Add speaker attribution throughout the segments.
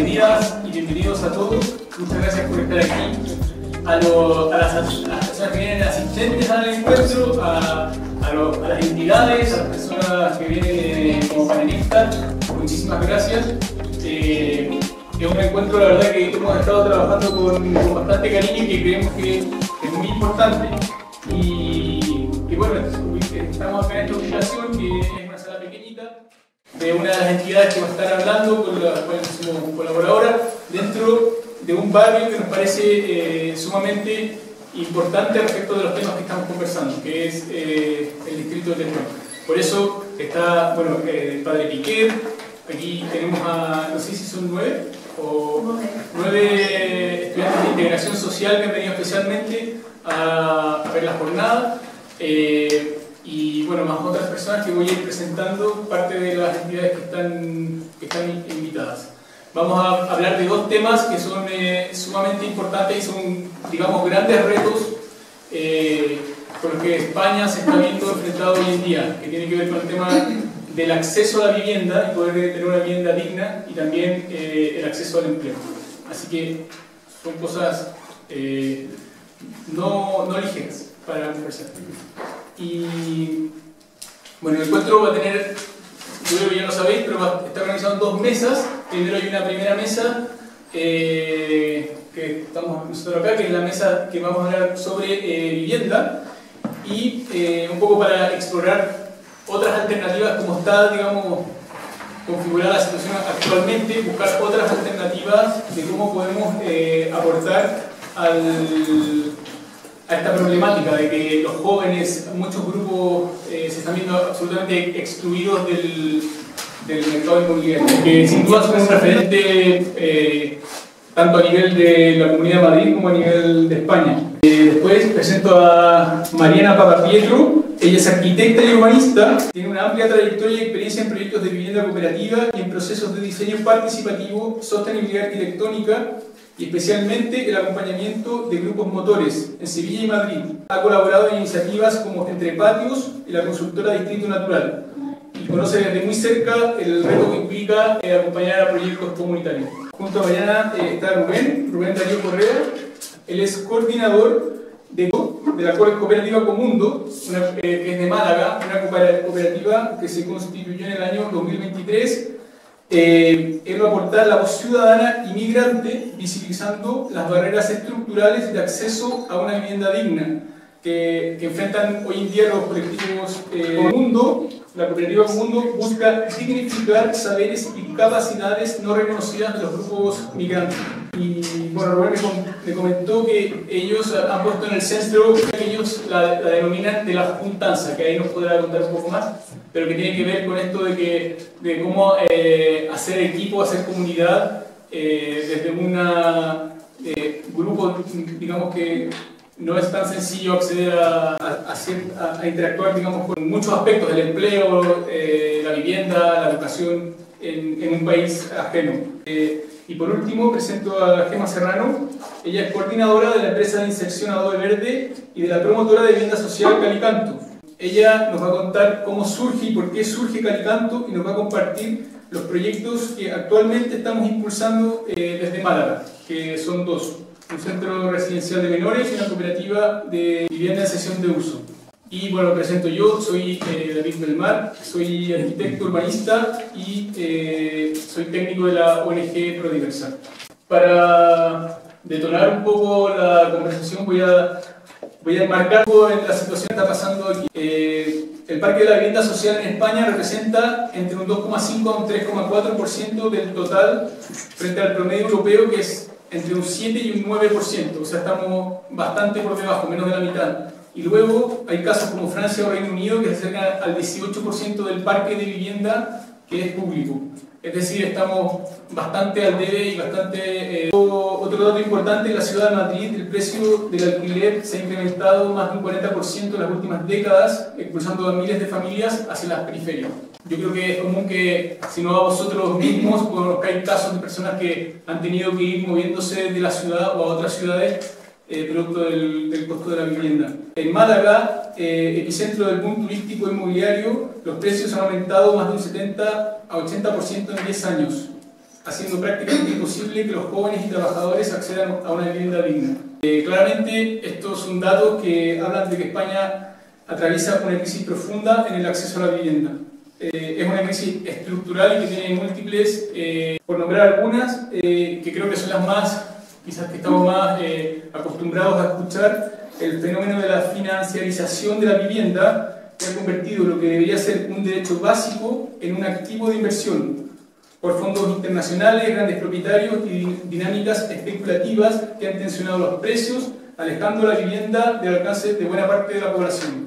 Speaker 1: bienvenidas y bienvenidos a todos. Muchas gracias por estar aquí. A las personas que vienen asistentes al encuentro, a las entidades, a las personas que vienen como panelistas, muchísimas gracias. Es un encuentro, la verdad, que hemos estado trabajando con bastante cariño y que creemos que es muy importante. Y bueno, estamos acá en esta ubicación, que es una sala pequeñita, de una de las entidades que va a estar hablando, con las cuales somos colaboradoras, dentro de un barrio que nos parece sumamente importante respecto de los temas que estamos conversando, que es el distrito de Tetuán. Por eso está, bueno, el padre Piquer. Aquí tenemos a, no sé si son 9 estudiantes de integración social que han venido especialmente a ver la jornada. Y bueno, más otras personas que voy a ir presentando, parte de las entidades que están invitadas. Vamos a hablar de dos temas que son sumamente importantes y son, digamos, grandes retos con los que España se está viendo enfrentado hoy en día, que tiene que ver con el tema del acceso a la vivienda y poder tener una vivienda digna, y también el acceso al empleo. Así que son cosas no ligeras para conversar. Y bueno, el encuentro va a tener, yo creo que ya lo sabéis, pero está organizado en dos mesas. Primero hay una primera mesa que estamos nosotros acá, que es la mesa que vamos a hablar sobre vivienda, y un poco para explorar otras alternativas, como está, digamos, configurada la situación actualmente, buscar otras alternativas de cómo podemos aportar a esta problemática de que los jóvenes, muchos grupos se están viendo absolutamente excluidos del mercado inmobiliario, que sin duda son un referente tanto a nivel de la Comunidad de Madrid como a nivel de España. Después presento a Mariana Papapietro. Ella es arquitecta y urbanista, tiene una amplia trayectoria y experiencia en proyectos de vivienda cooperativa y en procesos de diseño participativo, sostenibilidad arquitectónica y especialmente el acompañamiento de grupos motores en Sevilla y Madrid. Ha colaborado en iniciativas como Entre Patios y la consultora Distrito Natural, y conoce desde muy cerca el reto que implica acompañar a proyectos comunitarios. Junto a Mariana está Rubén Darío Correa. Él es coordinador de la cooperativa Comundo, que es de Málaga, una cooperativa que se constituyó en el año 2023. Él va a aportar la voz ciudadana y migrante, visibilizando las barreras estructurales de acceso a una vivienda digna que enfrentan hoy en día los colectivos Comundo. La cooperativa Comundo busca dignificar saberes y capacidades no reconocidas de los grupos migrantes. Y bueno, Rubén me comentó que ellos han puesto en el centro, que ellos la denominan de la juntanza, que ahí nos podrá contar un poco más, pero que tiene que ver con esto de cómo hacer equipo, hacer comunidad desde un grupo, digamos, que no es tan sencillo acceder a interactuar, digamos, con muchos aspectos del empleo, la vivienda, la educación en un país ajeno. Y por último presento a Gemma Serrano. Ella es coordinadora de la empresa de inserción Adobe Verde y de la promotora de vivienda social Calicanto. Ella nos va a contar cómo surge y por qué surge Calicanto, y nos va a compartir los proyectos que actualmente estamos impulsando desde Málaga, que son dos: un centro residencial de menores y una cooperativa de vivienda en cesión de uso. Y bueno, me presento yo, soy David Belmar, soy arquitecto urbanista y soy técnico de la ONG Prodiversal. Para detonar un poco la conversación voy a enmarcar un poco en la situación que está pasando aquí. El parque de la vivienda social en España representa entre un 2,5 a un 3,4% del total, frente al promedio europeo, que es entre un 7 y un 9%, o sea, estamos bastante por debajo, menos de la mitad. Y luego hay casos como Francia o Reino Unido que se acercan al 18% del parque de vivienda que es público. Es decir, estamos bastante al debe y bastante... Otro dato importante: en la ciudad de Madrid el precio del alquiler se ha incrementado más de un 40% en las últimas décadas, expulsando a miles de familias hacia las periferias. Yo creo que es común que, si no a vosotros mismos, conozcáis casos de personas que han tenido que ir moviéndose de la ciudad o a otras ciudades producto del costo de la vivienda. En Málaga, epicentro del boom turístico inmobiliario, los precios han aumentado más de un 70 a 80% en 10 años. haciendo prácticamente imposible que los jóvenes y trabajadores accedan a una vivienda digna. Claramente, estos son datos que hablan de que España atraviesa una crisis profunda en el acceso a la vivienda. Es una crisis estructural y que tiene múltiples, por nombrar algunas, que creo que son las más, quizás que estamos más acostumbrados a escuchar, el fenómeno de la financiarización de la vivienda, que ha convertido lo que debería ser un derecho básico en un activo de inversión por fondos internacionales, grandes propietarios y dinámicas especulativas que han tensionado los precios, alejando la vivienda del alcance de buena parte de la población.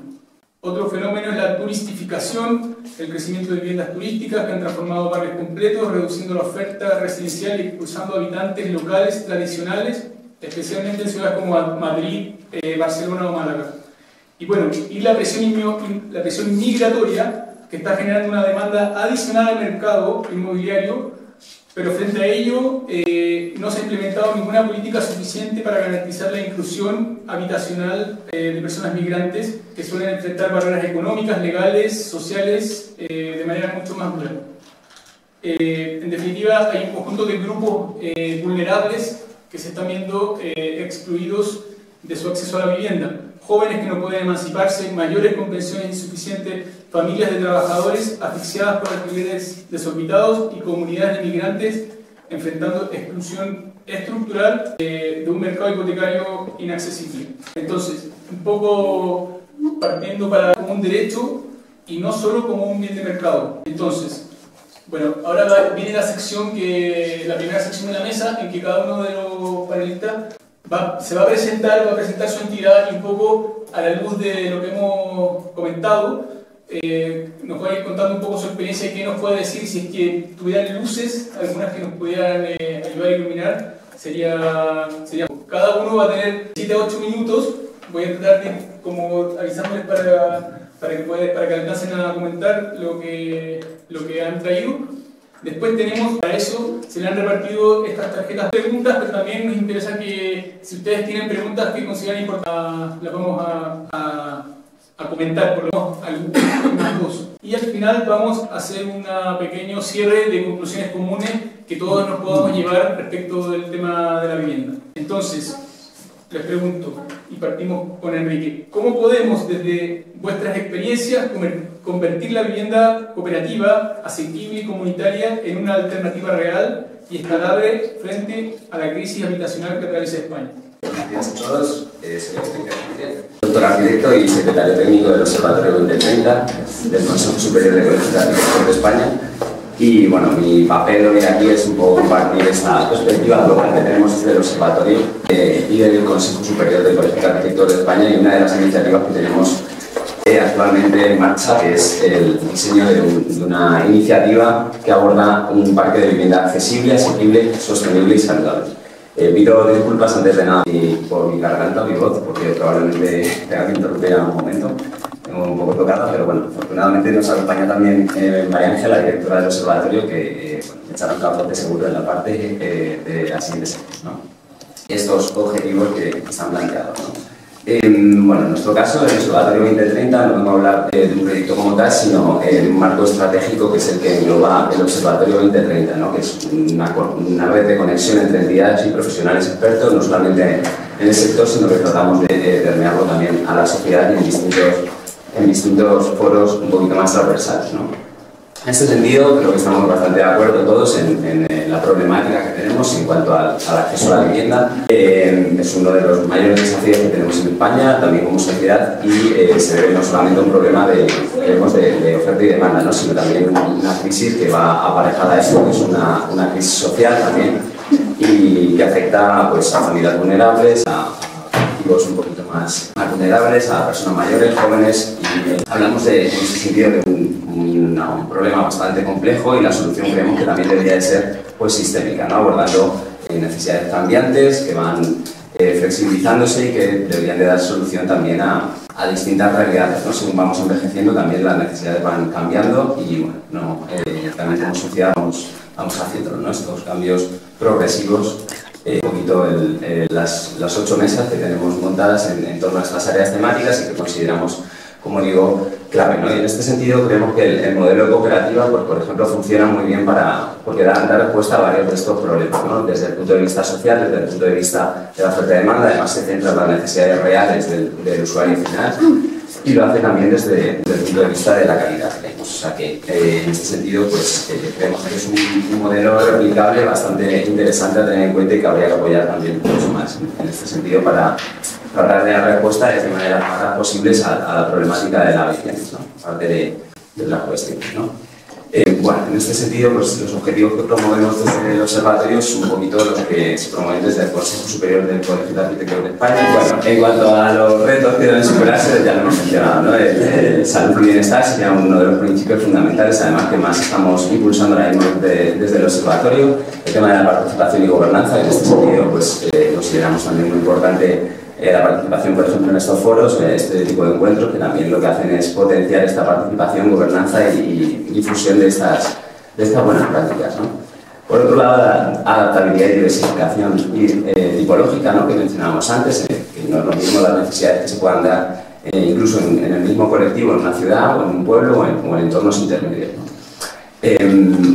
Speaker 1: Otro fenómeno es la turistificación, el crecimiento de viviendas turísticas que han transformado barrios completos, reduciendo la oferta residencial y expulsando habitantes locales tradicionales, especialmente en ciudades como Madrid, Barcelona o Málaga. Y bueno, y la presión migratoria, que está generando una demanda adicional al mercado inmobiliario, pero frente a ello no se ha implementado ninguna política suficiente para garantizar la inclusión habitacional de personas migrantes que suelen enfrentar barreras económicas, legales, sociales, de manera mucho más dura. En definitiva, hay un conjunto de grupos vulnerables que se están viendo excluidos de su acceso a la vivienda. Jóvenes que no pueden emanciparse, mayores con pensiones insuficientes, familias de trabajadores asfixiadas por alquileres desorbitados y comunidades de migrantes enfrentando exclusión estructural de un mercado hipotecario inaccesible. Entonces, un poco partiendo como un derecho y no solo como un bien de mercado. Entonces, bueno, ahora viene la primera sección de la mesa en que cada uno de los panelistas se va a presentar su entidad y un poco a la luz de lo que hemos comentado, nos va a ir contando un poco su experiencia y qué nos puede decir si es que tuvieran luces, algunas que nos pudieran ayudar a iluminar, sería cada uno va a tener 7 a 8 minutos, voy a tratar de como avisarles para que alcancen a comentar lo que han traído. Después tenemos, para eso, se le han repartido estas tarjetas de preguntas, pero también nos interesa que si ustedes tienen preguntas que consideran importantes, las vamos a comentar, por lo menos algunas dos. Y al final vamos a hacer un pequeño cierre de conclusiones comunes que todos nos podamos llevar respecto del tema de la vivienda. Entonces, les pregunto, y partimos con Enrique, ¿cómo podemos desde vuestras experiencias convertir la vivienda cooperativa, asequible y comunitaria en una alternativa real y escalable frente a la crisis habitacional que atraviesa España?
Speaker 2: Gracias a todos. Soy Enrique, doctor arquitecto y secretario técnico del Observatorio 2030 del Consejo Superior de Colegios de Arquitectos de España. Y bueno, mi papel hoy aquí es un poco compartir esta perspectiva global que tenemos desde el Observatorio y del Consejo Superior de Colegios de Arquitectos de España, y una de las iniciativas que tenemos actualmente en marcha, que es el diseño de una iniciativa que aborda un parque de vivienda accesible, asequible, sostenible y saludable. Pido disculpas antes de nada por mi garganta, mi voz, porque probablemente tenga que interrumpir en algún momento. Tengo un poco tocada, pero bueno, afortunadamente nos acompaña también María Ángela, la directora del observatorio, que me echará un capote seguro en la parte de las siguientes secciones, ¿no? Estos objetivos que están planteados, ¿no? Bueno, en nuestro caso, el Observatorio 2030, no vamos a hablar de un proyecto como tal, sino de un marco estratégico que es el que engloba el Observatorio 2030, ¿no? Que es una red de conexión entre entidades y profesionales expertos, no solamente en el sector, sino que tratamos de permearlo también a la sociedad y en distintos foros un poquito más transversales, ¿no? En este sentido, creo que estamos bastante de acuerdo todos en la problemática que tenemos en cuanto al acceso a la vivienda. Es uno de los mayores desafíos que tenemos en España, también como sociedad, y se debe no solamente a un problema de oferta y demanda, ¿no? Sino también una crisis que va aparejada a esto, que es una crisis social también, y que afecta pues, a familias vulnerables, a colectivos un poquito más vulnerables, a personas mayores, jóvenes, y hablamos en ese sentido de un problema bastante complejo, y la solución creemos que también debería de ser pues, sistémica, ¿no? Abordando necesidades cambiantes que van flexibilizándose y que deberían de dar solución también a distintas realidades, ¿no? Según vamos envejeciendo también las necesidades van cambiando y bueno, también como sociedad vamos haciendo, ¿no? Estos cambios progresivos. Un poquito las 8 mesas que tenemos montadas en torno a estas áreas temáticas y que consideramos como digo, clave, ¿no? Y en este sentido creemos que el modelo de cooperativa, pues, por ejemplo, funciona muy bien porque da respuesta a varios de estos problemas, ¿no? Desde el punto de vista social, desde el punto de vista de la oferta y demanda, además se centra en las necesidades reales del usuario final, y lo hace también desde el punto de vista de la calidad que tenemos. O sea que en este sentido pues, creemos que es un modelo replicable bastante interesante a tener en cuenta y que habría que apoyar también mucho más en este sentido para darle respuesta de manera más rápida posibles a la problemática de la vivienda, ¿no? Aparte de la cuestión, ¿no? Bueno, en este sentido, pues, los objetivos que promovemos desde el observatorio son un poquito los que se promueven desde el Consejo Superior del Colegio de Arquitectos de España. Bueno, en cuanto a los retos que deben superarse, ya lo hemos mencionado, ¿no? El salud y bienestar sería uno de los principios fundamentales, además que más estamos impulsando ahora mismo desde el observatorio. El tema de la participación y gobernanza, en este sentido, pues, consideramos también muy importante la participación, por ejemplo, en estos foros, este tipo de encuentros, que también lo que hacen es potenciar esta participación, gobernanza y difusión de estas buenas prácticas, ¿no? Por otro lado, la adaptabilidad y diversificación tipológica, ¿no? Que mencionábamos antes, que no es lo mismo las necesidades que se puedan dar incluso en el mismo colectivo, en una ciudad o en un pueblo o en entornos intermedios, ¿no?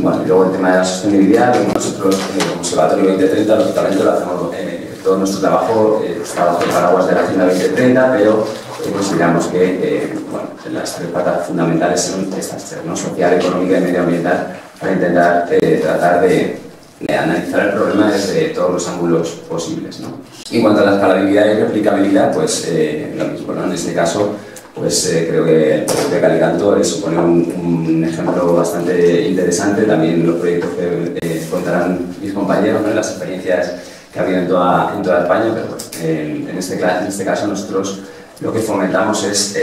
Speaker 2: Bueno, y luego el tema de la sostenibilidad, nosotros como Observatorio 2030, lógicamente lo hacemos todo nuestro trabajo de paraguas de la Agenda 2030, pero consideramos que bueno, las tres patas fundamentales son estas tres, ¿no? Social, económica y medioambiental, para intentar tratar de analizar el problema desde todos los ángulos posibles, ¿no? En cuanto a la escalabilidad y replicabilidad, pues lo mismo, ¿no? En este caso, pues creo que el proyecto de Calicanto supone un ejemplo bastante interesante. También los proyectos que contarán mis compañeros, ¿no? Las experiencias que ha habido en toda España, pero bueno, en este caso nosotros lo que fomentamos es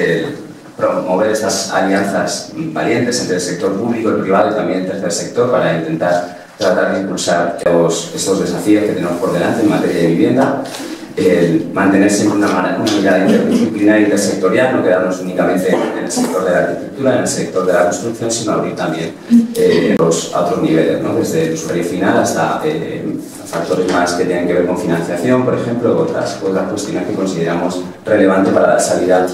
Speaker 2: promover estas alianzas valientes entre el sector público, el privado y también el tercer sector para intentar tratar de impulsar estos desafíos que tenemos por delante en materia de vivienda. Mantener siempre una mirada interdisciplinar y intersectorial, no quedarnos únicamente en el sector de la arquitectura, en el sector de la construcción, sino abrir también a otros niveles, ¿no? Desde el usuario final hasta factores más que tienen que ver con financiación, por ejemplo, otras cuestiones que consideramos relevantes para dar salida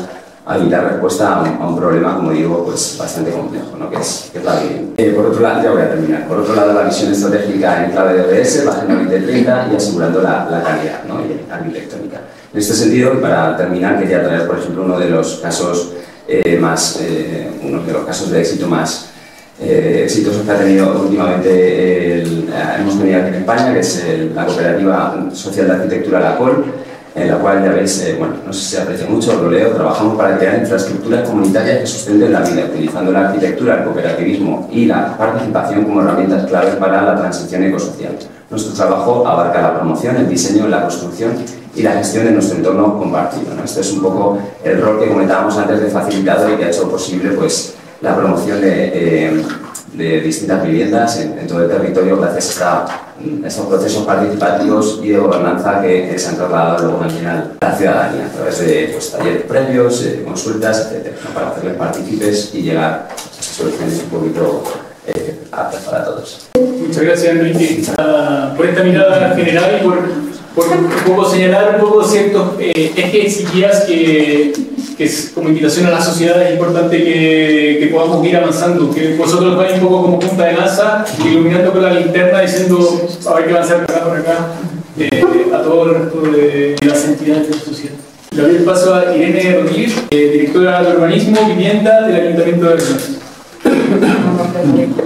Speaker 2: y dar respuesta a un problema, como digo, pues bastante complejo, ¿no? que es la vivienda. Por otro lado, ya voy a terminar. Por otro lado, la visión estratégica en clave de ODS, la Agenda 2030 y asegurando la calidad, ¿no? Y arquitectónica. En este sentido, y para terminar, quería traer, por ejemplo, uno de los casos de éxito más exitosos que ha tenido últimamente hemos tenido aquí en España, que es la Cooperativa Social de Arquitectura La Col, en la cual ya veis, bueno, no sé si se aprecia mucho, lo leo, trabajamos para crear infraestructuras comunitarias que sustenten la vida, utilizando la arquitectura, el cooperativismo y la participación como herramientas claves para la transición ecosocial. Nuestro trabajo abarca la promoción, el diseño, la construcción y la gestión de nuestro entorno compartido, ¿no? Este es un poco el rol que comentábamos antes de facilitador y que ha hecho posible, pues, la promoción de distintas viviendas en todo el territorio gracias a estos procesos participativos y de gobernanza que se han trasladado luego también a la ciudadanía a través de, pues, talleres previos, consultas, etc., ¿no? Para hacerles partícipes y llegar a soluciones un poquito aptas para todos.
Speaker 1: Muchas gracias, Enrique, por esta mirada general y por un poco señalar un poco ciertos ejes y guías que como invitación a la sociedad es importante que podamos ir avanzando, que vosotros vais un poco como punta de lanza, iluminando con la linterna, diciendo hay que avanzar por acá, a todo el resto de las entidades de la sociedad. Le doy el paso a Irene Rodríguez, directora de Urbanismo, Vivienda del Ayuntamiento de Hernández.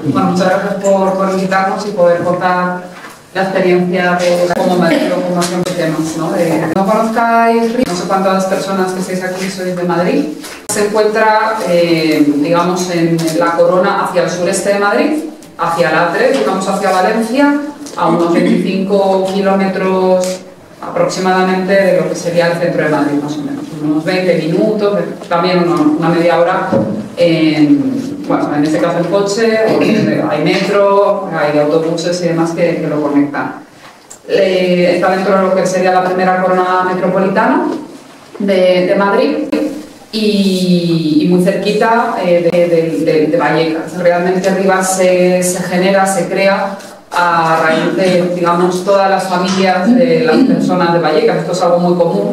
Speaker 3: Bueno, muchas gracias por invitarnos y poder contar la experiencia de cómo Madrid o cómo tenemos, ¿no? No conozcáis, no sé cuántas personas que estáis aquí sois de Madrid. Se encuentra, digamos, en la corona hacia el sureste de Madrid, hacia la A3, digamos hacia Valencia, a unos 25 kilómetros aproximadamente de lo que sería el centro de Madrid, más o menos. Unos 20 minutos, también una media hora bueno, en este caso en coche, hay metro, hay autobuses y demás que lo conectan. Está dentro de lo que sería la primera corona metropolitana de Madrid y muy cerquita de Vallecas. Realmente arriba se genera, se crea a raíz de, digamos, todas las familias de las personas de Vallecas. Esto es algo muy común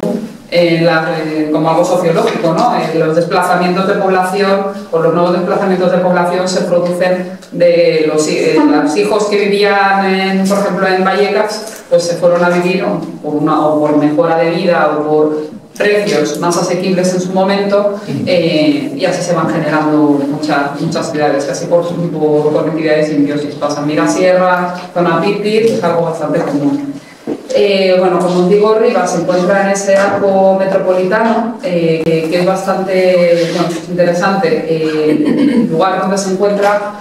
Speaker 3: como algo sociológico, ¿no? Los desplazamientos de población o los nuevos desplazamientos de población se producen de los hijos que vivían, por ejemplo, en Vallecas, pues se fueron a vivir o por mejora de vida o por precios más asequibles en su momento, y así se van generando muchas ciudades, casi por conectividad de simbiosis. Pasan Mirasierra, zona Pipit, es algo bastante común. Bueno, como os digo, Rivas se encuentra en ese arco metropolitano, que es bastante interesante, el lugar donde se encuentra,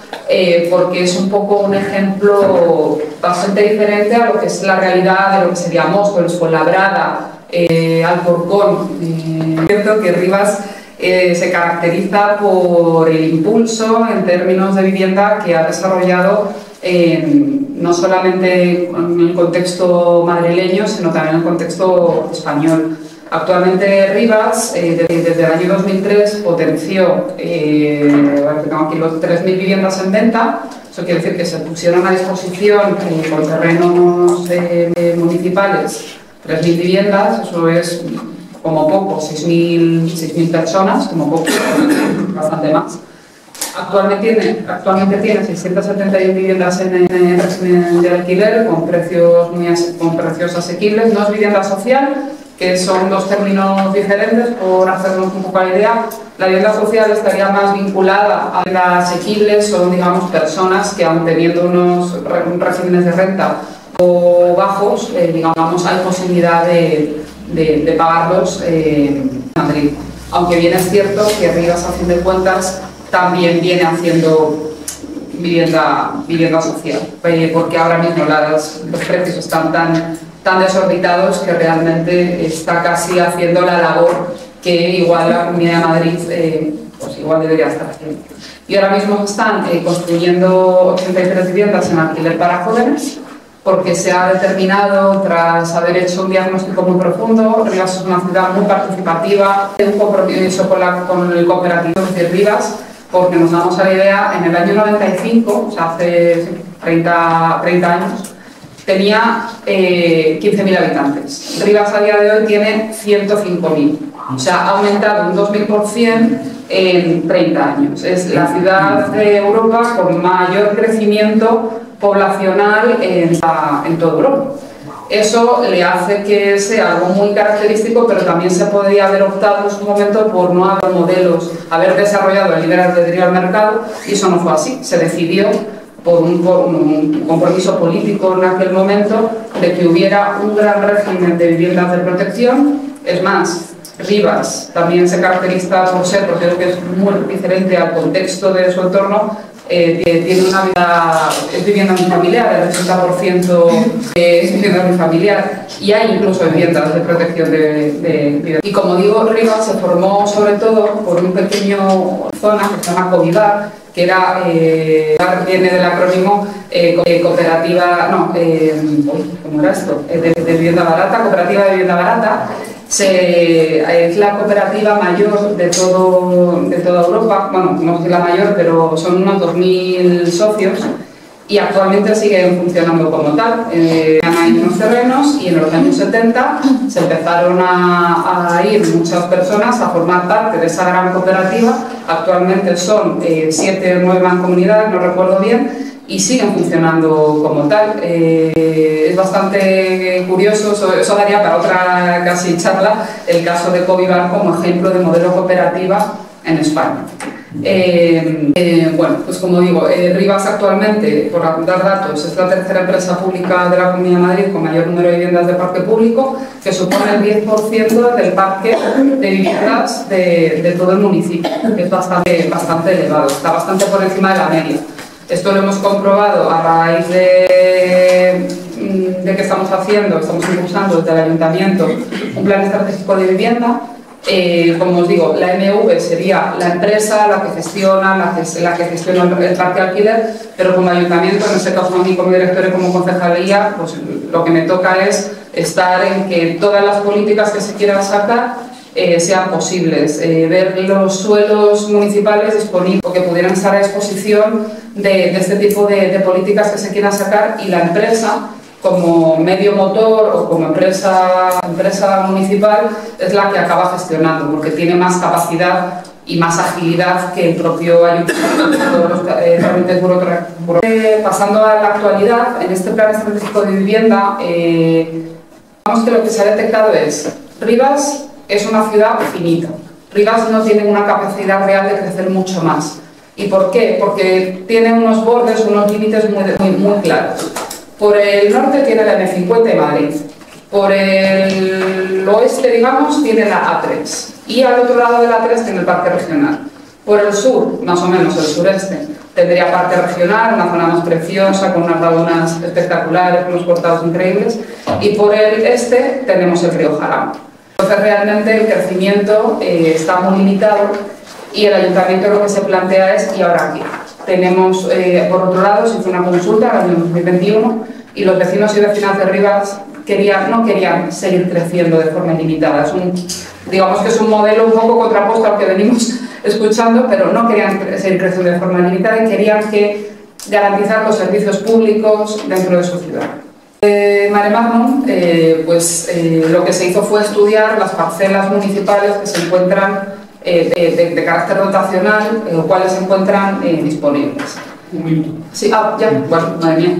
Speaker 3: porque es un poco un ejemplo bastante diferente a lo que es la realidad de lo que sería Móstoles, Fuenlabrada, Alcorcón. Cierto que Rivas se caracteriza por el impulso en términos de vivienda que ha desarrollado no solamente en el contexto madrileño, sino también en el contexto español. Actualmente Rivas, desde el año 2003, potenció, tengo aquí los 3.000 viviendas en venta. Eso quiere decir que se pusieron a disposición con terrenos municipales 3.000 viviendas, eso es como poco, 6.000 personas, como poco, bastante más. Actualmente tiene 671 viviendas en régimen de alquiler con precios asequibles. No es vivienda social, que son dos términos diferentes, por hacernos un poco la idea. La vivienda social estaría más vinculada a viviendas asequibles, son, digamos, personas que, aun teniendo unos regímenes de renta o bajos, digamos, hay posibilidad de pagarlos en Madrid. Aunque bien es cierto que Rivas, a fin de cuentas, también viene haciendo vivienda social, porque ahora mismo los precios están tan desorbitados que realmente está casi haciendo la labor que igual la Comunidad de Madrid pues igual debería estar haciendo. Y ahora mismo están construyendo 83 viviendas en alquiler para jóvenes, porque se ha determinado, tras haber hecho un diagnóstico muy profundo, Rivas es una ciudad muy participativa, un compromiso con el cooperativo de Rivas, porque nos damos a la idea, en el año 95, o sea, hace 30 años, tenía 15.000 habitantes. Rivas a día de hoy tiene 105.000. O sea, ha aumentado un 2.000% en 30 años. Es la ciudad de Europa con mayor crecimiento poblacional en toda Europa. Eso le hace que sea algo muy característico, pero también se podría haber optado en su momento por no haber modelos, haber desarrollado el libre albedrío al mercado, y eso no fue así. Se decidió por un compromiso político en aquel momento de que hubiera un gran régimen de viviendas de protección. Es más, Rivas también se caracteriza por ser, porque creo que es muy diferente al contexto de su entorno, tiene una vida, es vivienda unifamiliar, el 80% es vivienda unifamiliar, y hay incluso viviendas de protección de vida. Y como digo, Rivas se formó sobre todo por un pequeño zona que se llama Covivar, que era, viene del acrónimo cooperativa, no, ¿cómo era esto? De vivienda barata, cooperativa de vivienda barata. Es la cooperativa mayor de toda Europa, bueno, no sé la mayor, pero son unos 2.000 socios, y actualmente siguen funcionando como tal. Hay unos terrenos, y en los años 70 se empezaron a ir muchas personas a formar parte de esa gran cooperativa. Actualmente son 7 o 9 mancomunidades, no recuerdo bien, y siguen funcionando como tal. Es bastante curioso, eso daría para otra casi charla, el caso de Covivar como ejemplo de modelo cooperativa en España. Bueno, pues como digo, Rivas actualmente, por dar datos, es la tercera empresa pública de la Comunidad de Madrid con mayor número de viviendas de parque público, que supone el 10% del parque de viviendas de todo el municipio, que es bastante elevado, está bastante por encima de la media. Esto lo hemos comprobado a raíz de que estamos impulsando desde el Ayuntamiento un plan estratégico de vivienda. Como os digo, la MV sería la empresa, la que gestiona el parque alquiler, pero como Ayuntamiento, en este caso a mí como director y como concejalía, pues lo que me toca es estar en que todas las políticas que se quieran sacar sean posibles, ver los suelos municipales disponibles o que pudieran estar a disposición de este tipo de políticas que se quieran sacar, y la empresa como medio motor o como empresa municipal, es la que acaba gestionando, porque tiene más capacidad y más agilidad que el propio ayuntamiento, trámites burocráticos. Pasando a la actualidad, en este plan estratégico de vivienda, vamos que lo que se ha detectado es: Rivas es una ciudad finita. Rivas no tiene una capacidad real de crecer mucho más. ¿Y por qué? Porque tiene unos bordes, unos límites muy claros. Por el norte tiene la M50 de Madrid. Por el oeste, digamos, tiene la A3. Y al otro lado de la A3 tiene el parque regional. Por el sur, más o menos el sureste, tendría parque regional, una zona más preciosa, con unas lagunas espectaculares, unos cortados increíbles. Y por el este tenemos el río Jarama. Entonces realmente el crecimiento está muy limitado y el ayuntamiento lo que se plantea es: ¿y ahora qué? Tenemos, por otro lado, se hizo una consulta en el año 2021 y los vecinos y vecinas de Rivas no querían seguir creciendo de forma ilimitada. Digamos que es un modelo un poco contrapuesto al que venimos escuchando, pero no querían seguir creciendo de forma ilimitada y querían garantizar los servicios públicos dentro de su ciudad. Mare Magnum, lo que se hizo fue estudiar las parcelas municipales que se encuentran de carácter dotacional, cuáles se encuentran disponibles.
Speaker 1: Un minuto.
Speaker 3: Sí, ya, bueno, madre mía.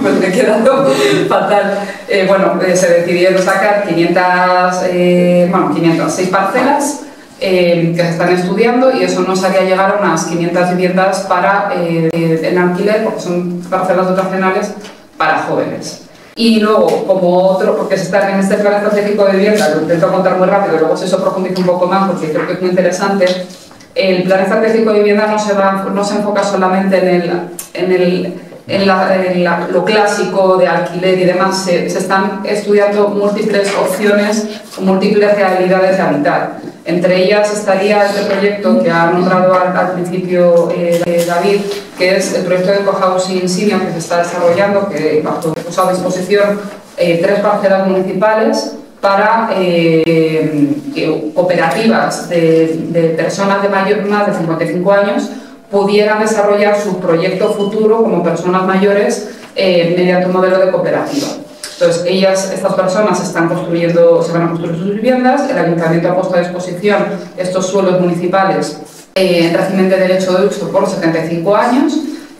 Speaker 3: Pues me he quedado fatal. Se decidieron sacar 506 parcelas que se están estudiando, y eso nos haría llegar a unas 500 viviendas en alquiler, porque son parcelas dotacionales para jóvenes. Y luego, como otro, porque se está en este plan estratégico de vivienda, lo intento contar muy rápido, luego si eso profundizo un poco más porque creo que es muy interesante. El plan estratégico de vivienda no se enfoca solamente en lo clásico de alquiler y demás, se están estudiando múltiples opciones, múltiples realidades de habitar. Entre ellas estaría este proyecto que ha nombrado al principio David, que es el proyecto de Cohousing Senior que se está desarrollando, que puso a disposición 3 parcelas municipales para cooperativas de personas de más de 55 años pudieran desarrollar su proyecto futuro como personas mayores mediante un modelo de cooperativa. Entonces, estas personas se van a construir sus viviendas, el ayuntamiento ha puesto a disposición estos suelos municipales en régimen de derecho de uso por 75 años,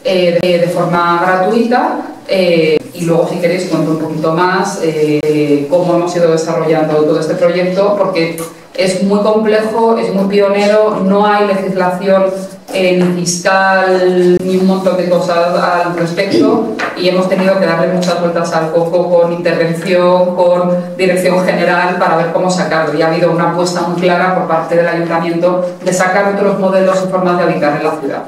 Speaker 3: de forma gratuita, y luego, si queréis, cuento un poquito más cómo hemos ido desarrollando todo este proyecto, porque es muy complejo, es muy pionero, no hay legislación ni fiscal ni un montón de cosas al respecto, y hemos tenido que darle muchas vueltas al coco con intervención, con dirección general, para ver cómo sacarlo. Y ha habido una apuesta muy clara por parte del ayuntamiento de sacar otros modelos y formas de habitar en la ciudad.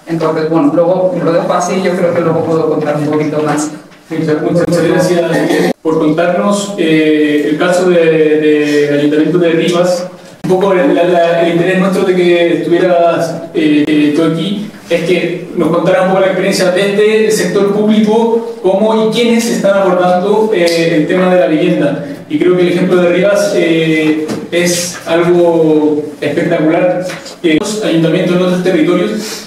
Speaker 3: Entonces, bueno, luego lo dejo así, yo creo que luego puedo contar un poquito más.
Speaker 1: Muchas gracias por contarnos el caso del Ayuntamiento de Rivas. Un poco el interés nuestro de que estuvieras tú aquí es que nos contaras un poco la experiencia desde el sector público, cómo y quiénes están abordando el tema de la vivienda. Y creo que el ejemplo de Rivas es algo espectacular, que los ayuntamientos en otros territorios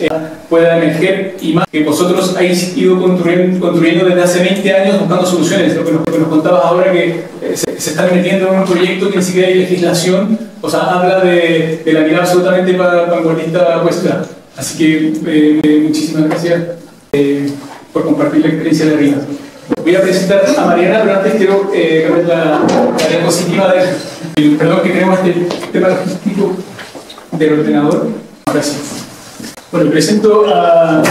Speaker 1: puedan emerger, y más que vosotros habéis ido construyendo desde hace 20 años buscando soluciones. Lo que nos contabas ahora, que se están metiendo en un proyecto que ni siquiera hay legislación, o sea, habla de la mirada absolutamente vanguardista vuestra. Así que muchísimas gracias por compartir la experiencia de Rivas. Voy a presentar a Mariana, pero antes quiero cambiar la diapositiva perdón, que tenemos este tema logístico del ordenador. Ahora sí. Bueno, presento al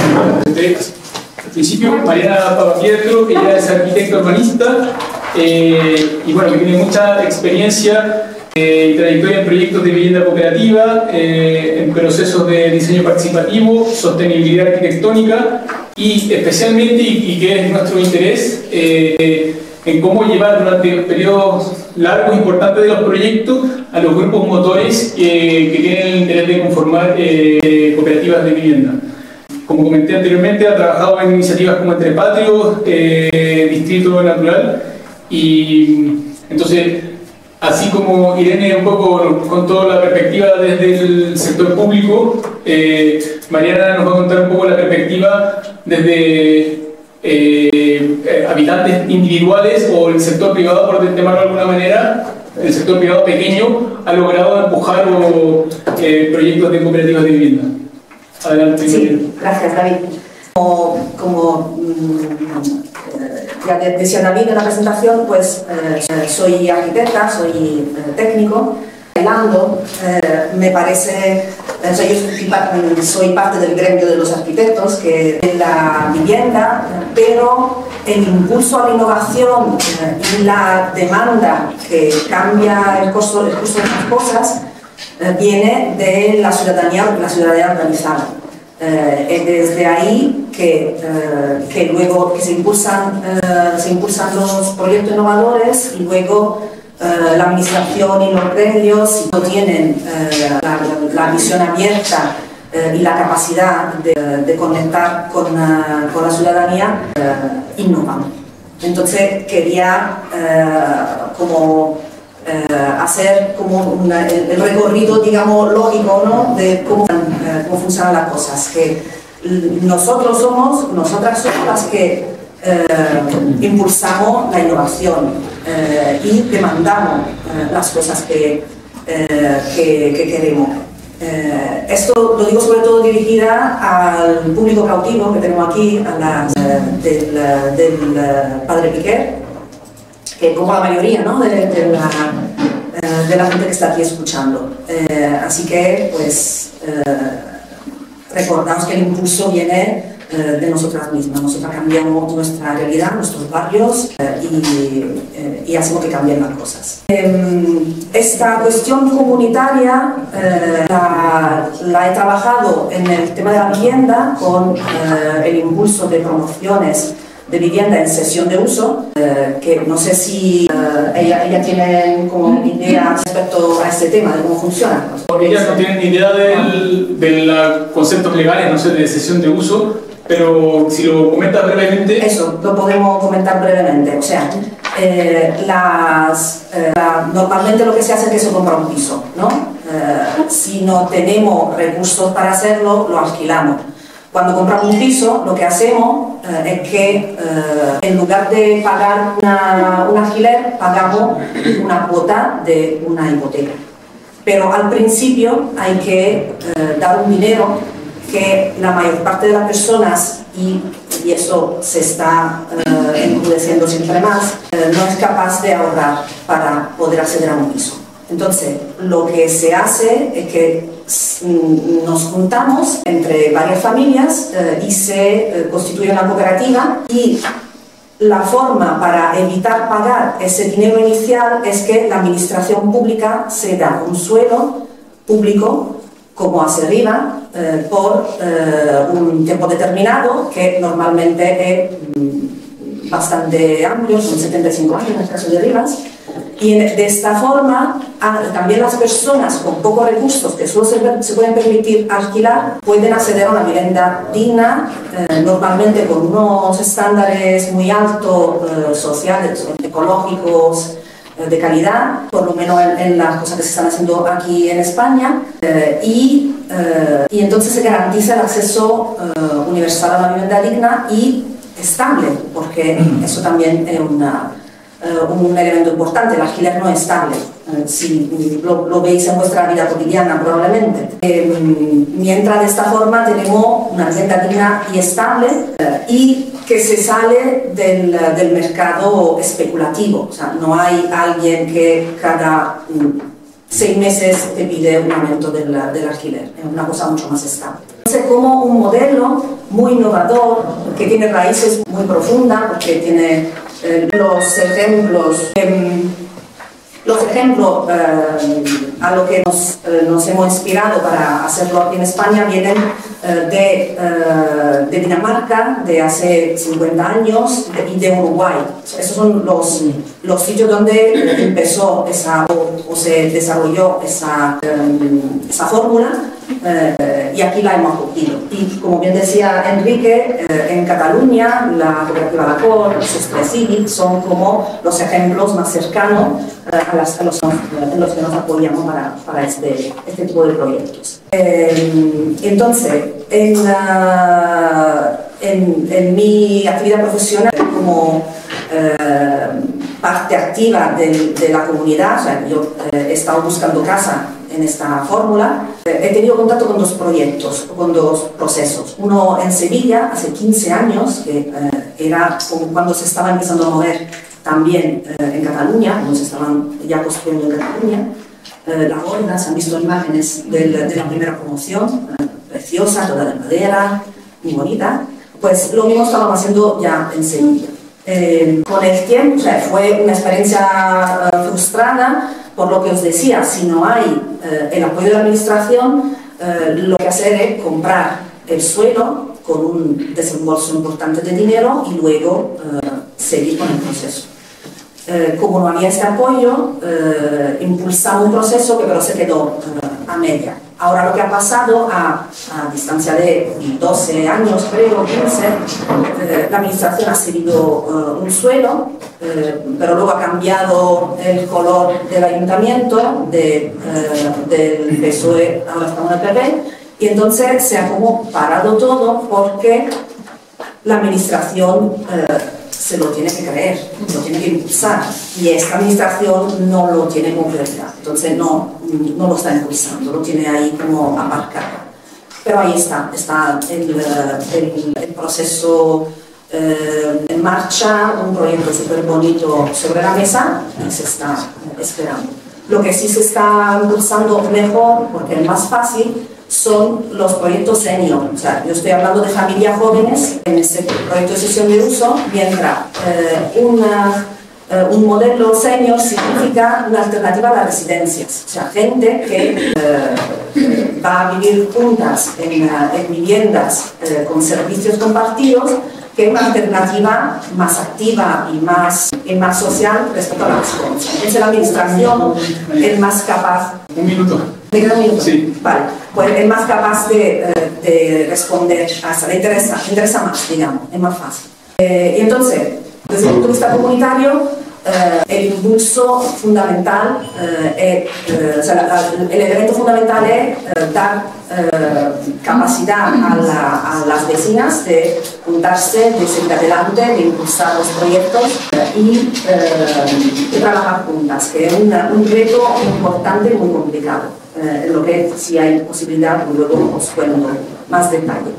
Speaker 1: principio Mariana Papapietro. Ella es arquitecta urbanista y bueno, que tiene mucha experiencia y trayectoria en proyectos de vivienda cooperativa, en procesos de diseño participativo, sostenibilidad arquitectónica y especialmente, y que es nuestro interés, en cómo llevar durante periodos largos e importantes de los proyectos a los grupos motores que tienen el interés de conformar cooperativas de vivienda. Como comenté anteriormente, ha trabajado en iniciativas como Entre Patrios, Distrito Natural, y entonces, así como Irene un poco con toda la perspectiva desde el sector público, Mariana nos va a contar un poco la perspectiva desde habitantes individuales o el sector privado, por llamarlo de alguna manera, el sector privado pequeño ha logrado empujar proyectos de cooperativas de vivienda. Adelante.
Speaker 4: Sí, gracias, David. Ya decía David en la presentación, pues soy arquitecta, soy técnico. Me parece, yo soy parte del gremio de los arquitectos que en la vivienda, pero el impulso a la innovación y la demanda que cambia el costo de las cosas viene de la ciudadanía organizada. Desde ahí que luego se impulsan los proyectos innovadores y luego la administración y los gremios no tienen la visión abierta y la capacidad de conectar con la ciudadanía, innovan. Entonces quería hacer como el recorrido, digamos, lógico, ¿no?, de cómo funcionan las cosas. Que nosotras somos las que impulsamos la innovación y demandamos las cosas que queremos. Esto lo digo sobre todo dirigida al público cautivo que tenemos aquí, del padre Piquer, que como la mayoría, ¿no?, de la gente que está aquí escuchando. Así que, pues, recordamos que el impulso viene de nosotras mismas. Nosotras cambiamos nuestra realidad, nuestros barrios y hacemos que cambien las cosas. Esta cuestión comunitaria la he trabajado en el tema de la vivienda con el impulso de promociones de vivienda en cesión de uso, que no sé si ella tiene como idea respecto a este tema, de cómo funciona.
Speaker 1: Ellas no tienen ni idea de los conceptos legales, no sé, de cesión de uso, pero si lo comentas brevemente...
Speaker 4: Eso, lo podemos comentar brevemente. O sea, normalmente lo que se hace es que se compra un piso, ¿no? Si no tenemos recursos para hacerlo, lo alquilamos. Cuando compramos un piso, lo que hacemos es que en lugar de pagar un alquiler, pagamos una cuota de una hipoteca. Pero al principio hay que dar un dinero que la mayor parte de las personas, y eso se está encrudeciendo siempre más, no es capaz de ahorrar para poder acceder a un piso. Entonces, lo que se hace es que nos juntamos entre varias familias y se constituye una cooperativa, y la forma para evitar pagar ese dinero inicial es que la administración pública se da un suelo público como hacia arriba por un tiempo determinado, que normalmente es bastante amplio, son 75 años en el caso de Rivas. Y de esta forma, también las personas con pocos recursos que solo se pueden permitir alquilar pueden acceder a una vivienda digna, normalmente con unos estándares muy altos sociales, ecológicos, de calidad, por lo menos en las cosas que se están haciendo aquí en España, y entonces se garantiza el acceso universal a la vivienda digna y estable, porque eso también es un elemento importante. El alquiler no es estable, si lo veis en vuestra vida cotidiana probablemente. Mientras de esta forma tenemos una vivienda digna y estable y que se sale del mercado especulativo. O sea, no hay alguien que cada 6 meses te pide un aumento del alquiler, es una cosa mucho más estable. Entonces, como un modelo muy innovador, que tiene raíces muy profundas, porque tiene los ejemplos a lo que nos hemos inspirado para hacerlo aquí en España vienen de Dinamarca, de hace 50 años, y de Uruguay. Esos son los sitios donde empezó o se desarrolló esa fórmula, y aquí la hemos cogido. Y como bien decía Enrique, en Cataluña, la cooperativa La Cor, Civic, son como los ejemplos más cercanos en los que nos apoyamos para este tipo de proyectos. Entonces, en mi actividad profesional como parte activa de la comunidad. O sea, yo he estado buscando casa en esta fórmula. He tenido contacto con dos proyectos, con dos procesos. Uno en Sevilla, hace 15 años, que era como cuando se estaba empezando a mover también en Cataluña, cuando se estaban ya construyendo en Cataluña. La Gorda, se han visto imágenes de la primera promoción, preciosa, toda de madera, muy bonita. Pues lo mismo estábamos haciendo ya en Sevilla. Con el tiempo, o sea, fue una experiencia frustrada, por lo que os decía, si no hay el apoyo de la administración, lo que hacer es comprar el suelo con un desembolso importante de dinero y luego seguir con el proceso. Como no había este apoyo, impulsamos un proceso que pero se quedó a media. Ahora lo que ha pasado, a distancia de 12 años, creo, 15, la administración ha cedido un suelo, pero luego ha cambiado el color del ayuntamiento, del PSOE, ahora estamos en el PP, y entonces se ha como parado todo porque la administración se lo tiene que creer, lo tiene que impulsar, y esta administración no lo tiene como prioridad, entonces no lo está impulsando, lo tiene ahí como aparcado. Pero ahí está el proceso en marcha, un proyecto súper bonito sobre la mesa y se está esperando. Lo que sí se está impulsando mejor, porque es más fácil, son los proyectos senior. O sea, yo estoy hablando de familias jóvenes en este proyecto de cesión de uso, mientras un modelo senior significa una alternativa a las residencias. O sea, gente que va a vivir juntas en viviendas con servicios compartidos, que es una alternativa más activa y más social respecto a las cosas. Entonces la administración es más capaz...
Speaker 1: Un minuto.
Speaker 4: ¿Me queda un minuto?
Speaker 1: Sí.
Speaker 4: Vale, pues es más capaz de responder a esa, le interesa más, digamos, es más fácil. Y entonces, desde el punto de vista comunitario, el impulso fundamental, o sea, el elemento fundamental es dar capacidad a las vecinas de juntarse, de seguir adelante, de impulsar los proyectos y de trabajar juntas, que es un reto importante y muy complicado. En lo que si hay posibilidad, luego os cuento más detalle.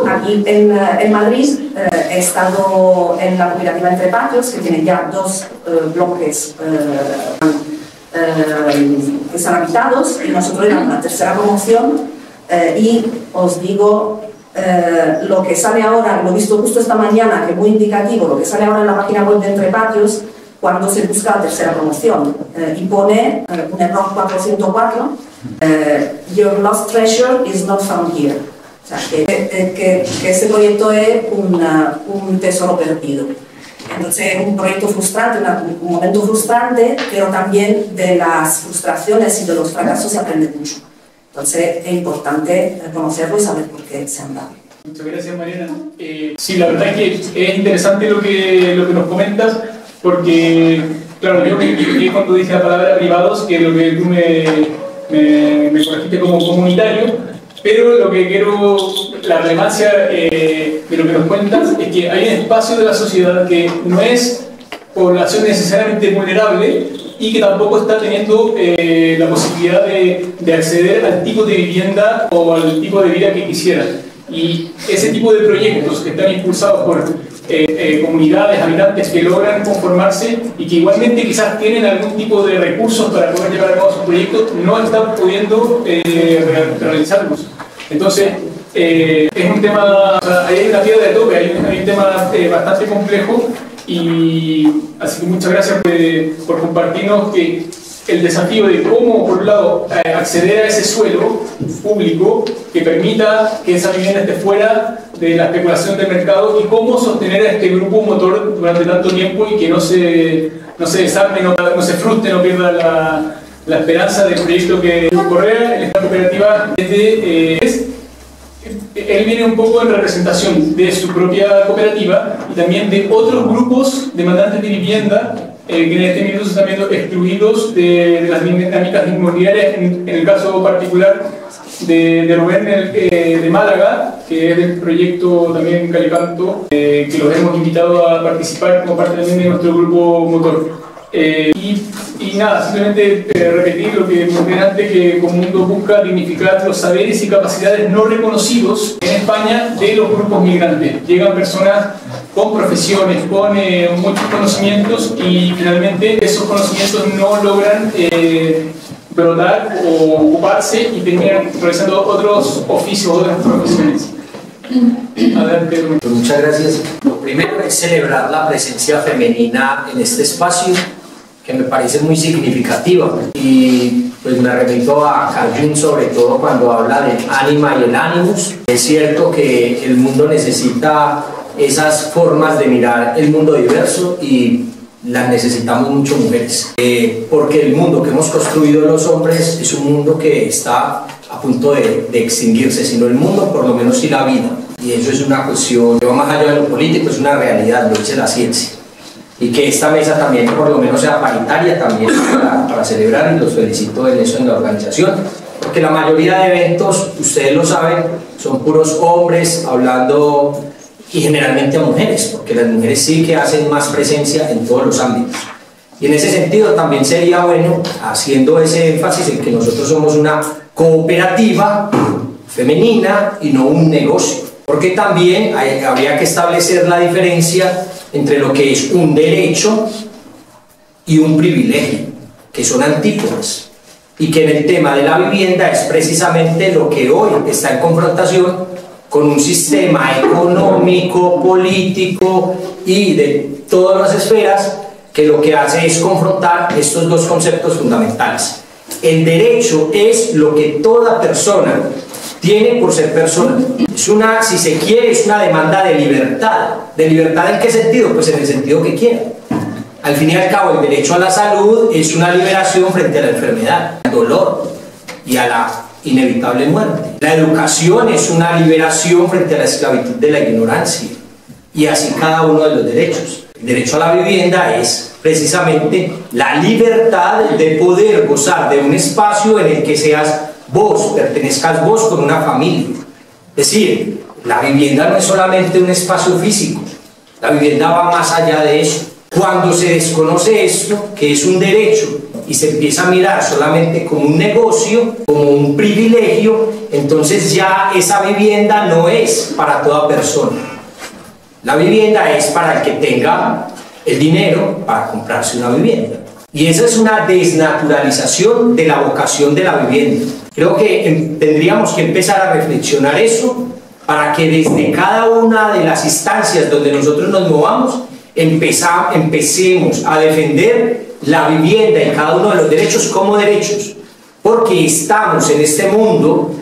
Speaker 4: Aquí en Madrid he estado en la cooperativa Entre Patios, que tiene ya 2 bloques que están habitados, y nosotros éramos la tercera promoción, y os digo, lo que sale ahora, lo he visto justo esta mañana, que es muy indicativo, lo que sale ahora en la página web de Entre Patios, cuando se busca la tercera promoción, y pone un error 404, your lost treasure is not found here. O sea, que este proyecto es un tesoro perdido. Entonces es un proyecto frustrante, un momento frustrante, pero también de las frustraciones y de los fracasos se aprende mucho. Entonces es importante conocerlo y saber por qué se han dado.
Speaker 1: Muchas gracias, Mariana. Sí, la verdad es que es interesante lo que nos comentas, porque, claro, yo me equivoqué cuando dije la palabra privados, que lo que tú me corregiste como comunitario, pero lo que quiero, la relevancia de lo que nos cuentas es que hay un espacio de la sociedad que no es población necesariamente vulnerable y que tampoco está teniendo la posibilidad de acceder al tipo de vivienda o al tipo de vida que quisiera. Y ese tipo de proyectos que están impulsados por comunidades, habitantes que logran conformarse y que igualmente quizás tienen algún tipo de recursos para poder llevar a cabo sus proyectos, no están pudiendo realizarlos. Entonces, es un tema, o sea, hay una piedra de tope, hay un tema bastante complejo, y así que muchas gracias por compartirnos que el desafío de cómo, por un lado, acceder a ese suelo público que permita que esa vivienda esté fuera de la especulación del mercado, y cómo sostener a este grupo motor durante tanto tiempo y que no se desarme, no se frustre, no pierda la esperanza del proyecto que Correa, en esta cooperativa, él viene un poco en representación de su propia cooperativa y también de otros grupos demandantes de vivienda que en este minuto se están viendo excluidos de las dinámicas inmobiliarias, en el caso particular de Rubén de Málaga, que es del proyecto también Calicanto, que los hemos invitado a participar como parte también de nuestro grupo motor. Y nada, simplemente repetir lo que mencioné antes, que Comundo busca dignificar los saberes y capacidades no reconocidos en España de los grupos migrantes. Llegan personas con profesiones, con muchos conocimientos, y finalmente esos conocimientos no logran brotar o ocuparse y terminan realizando otros oficios, otras profesiones. Adelante, Rubén.
Speaker 5: Muchas gracias. Lo primero es celebrar la presencia femenina en este espacio, que me parece muy significativa, y pues me remito a Carl Jung, sobre todo cuando habla del ánima y el animus. Es cierto que el mundo necesita esas formas de mirar el mundo diverso, y las necesitamos mucho mujeres, porque el mundo que hemos construido los hombres es un mundo que está a punto de extinguirse, sino el mundo, por lo menos sí la vida, y eso es una cuestión que va más allá de lo político, es una realidad, lo dice la ciencia. Y que esta mesa también por lo menos sea paritaria también para celebrar, y los felicito en eso en la organización, porque la mayoría de eventos, ustedes lo saben, son puros hombres hablando, y generalmente a mujeres, porque las mujeres sí que hacen más presencia en todos los ámbitos. Y en ese sentido también sería bueno, haciendo ese énfasis en que nosotros somos una cooperativa femenina y no un negocio, porque también habría que establecer la diferencia entre lo que es un derecho y un privilegio, que son antípodas, y que en el tema de la vivienda es precisamente lo que hoy está en confrontación con un sistema económico, político y de todas las esferas, que lo que hace es confrontar estos dos conceptos fundamentales. El derecho es lo que toda persona tiene por ser persona. Es una, si se quiere, es una demanda de libertad. ¿De libertad en qué sentido? Pues en el sentido que quiera. Al fin y al cabo, el derecho a la salud es una liberación frente a la enfermedad, al dolor y a la inevitable muerte. La educación es una liberación frente a la esclavitud de la ignorancia, y así cada uno de los derechos. El derecho a la vivienda es precisamente la libertad de poder gozar de un espacio en el que seas vos, pertenezcas vos con una familia. Es decir, la vivienda no es solamente un espacio físico, la vivienda va más allá de eso. Cuando se desconoce esto, que es un derecho, y se empieza a mirar solamente como un negocio, como un privilegio, entonces ya esa vivienda no es para toda persona. La vivienda es para el que tenga el dinero para comprarse una vivienda. Y esa es una desnaturalización de la vocación de la vivienda. Creo que tendríamos que empezar a reflexionar eso, para que desde cada una de las instancias donde nosotros nos movamos, empecemos a defender la vivienda y cada uno de los derechos como derechos, porque estamos en este mundo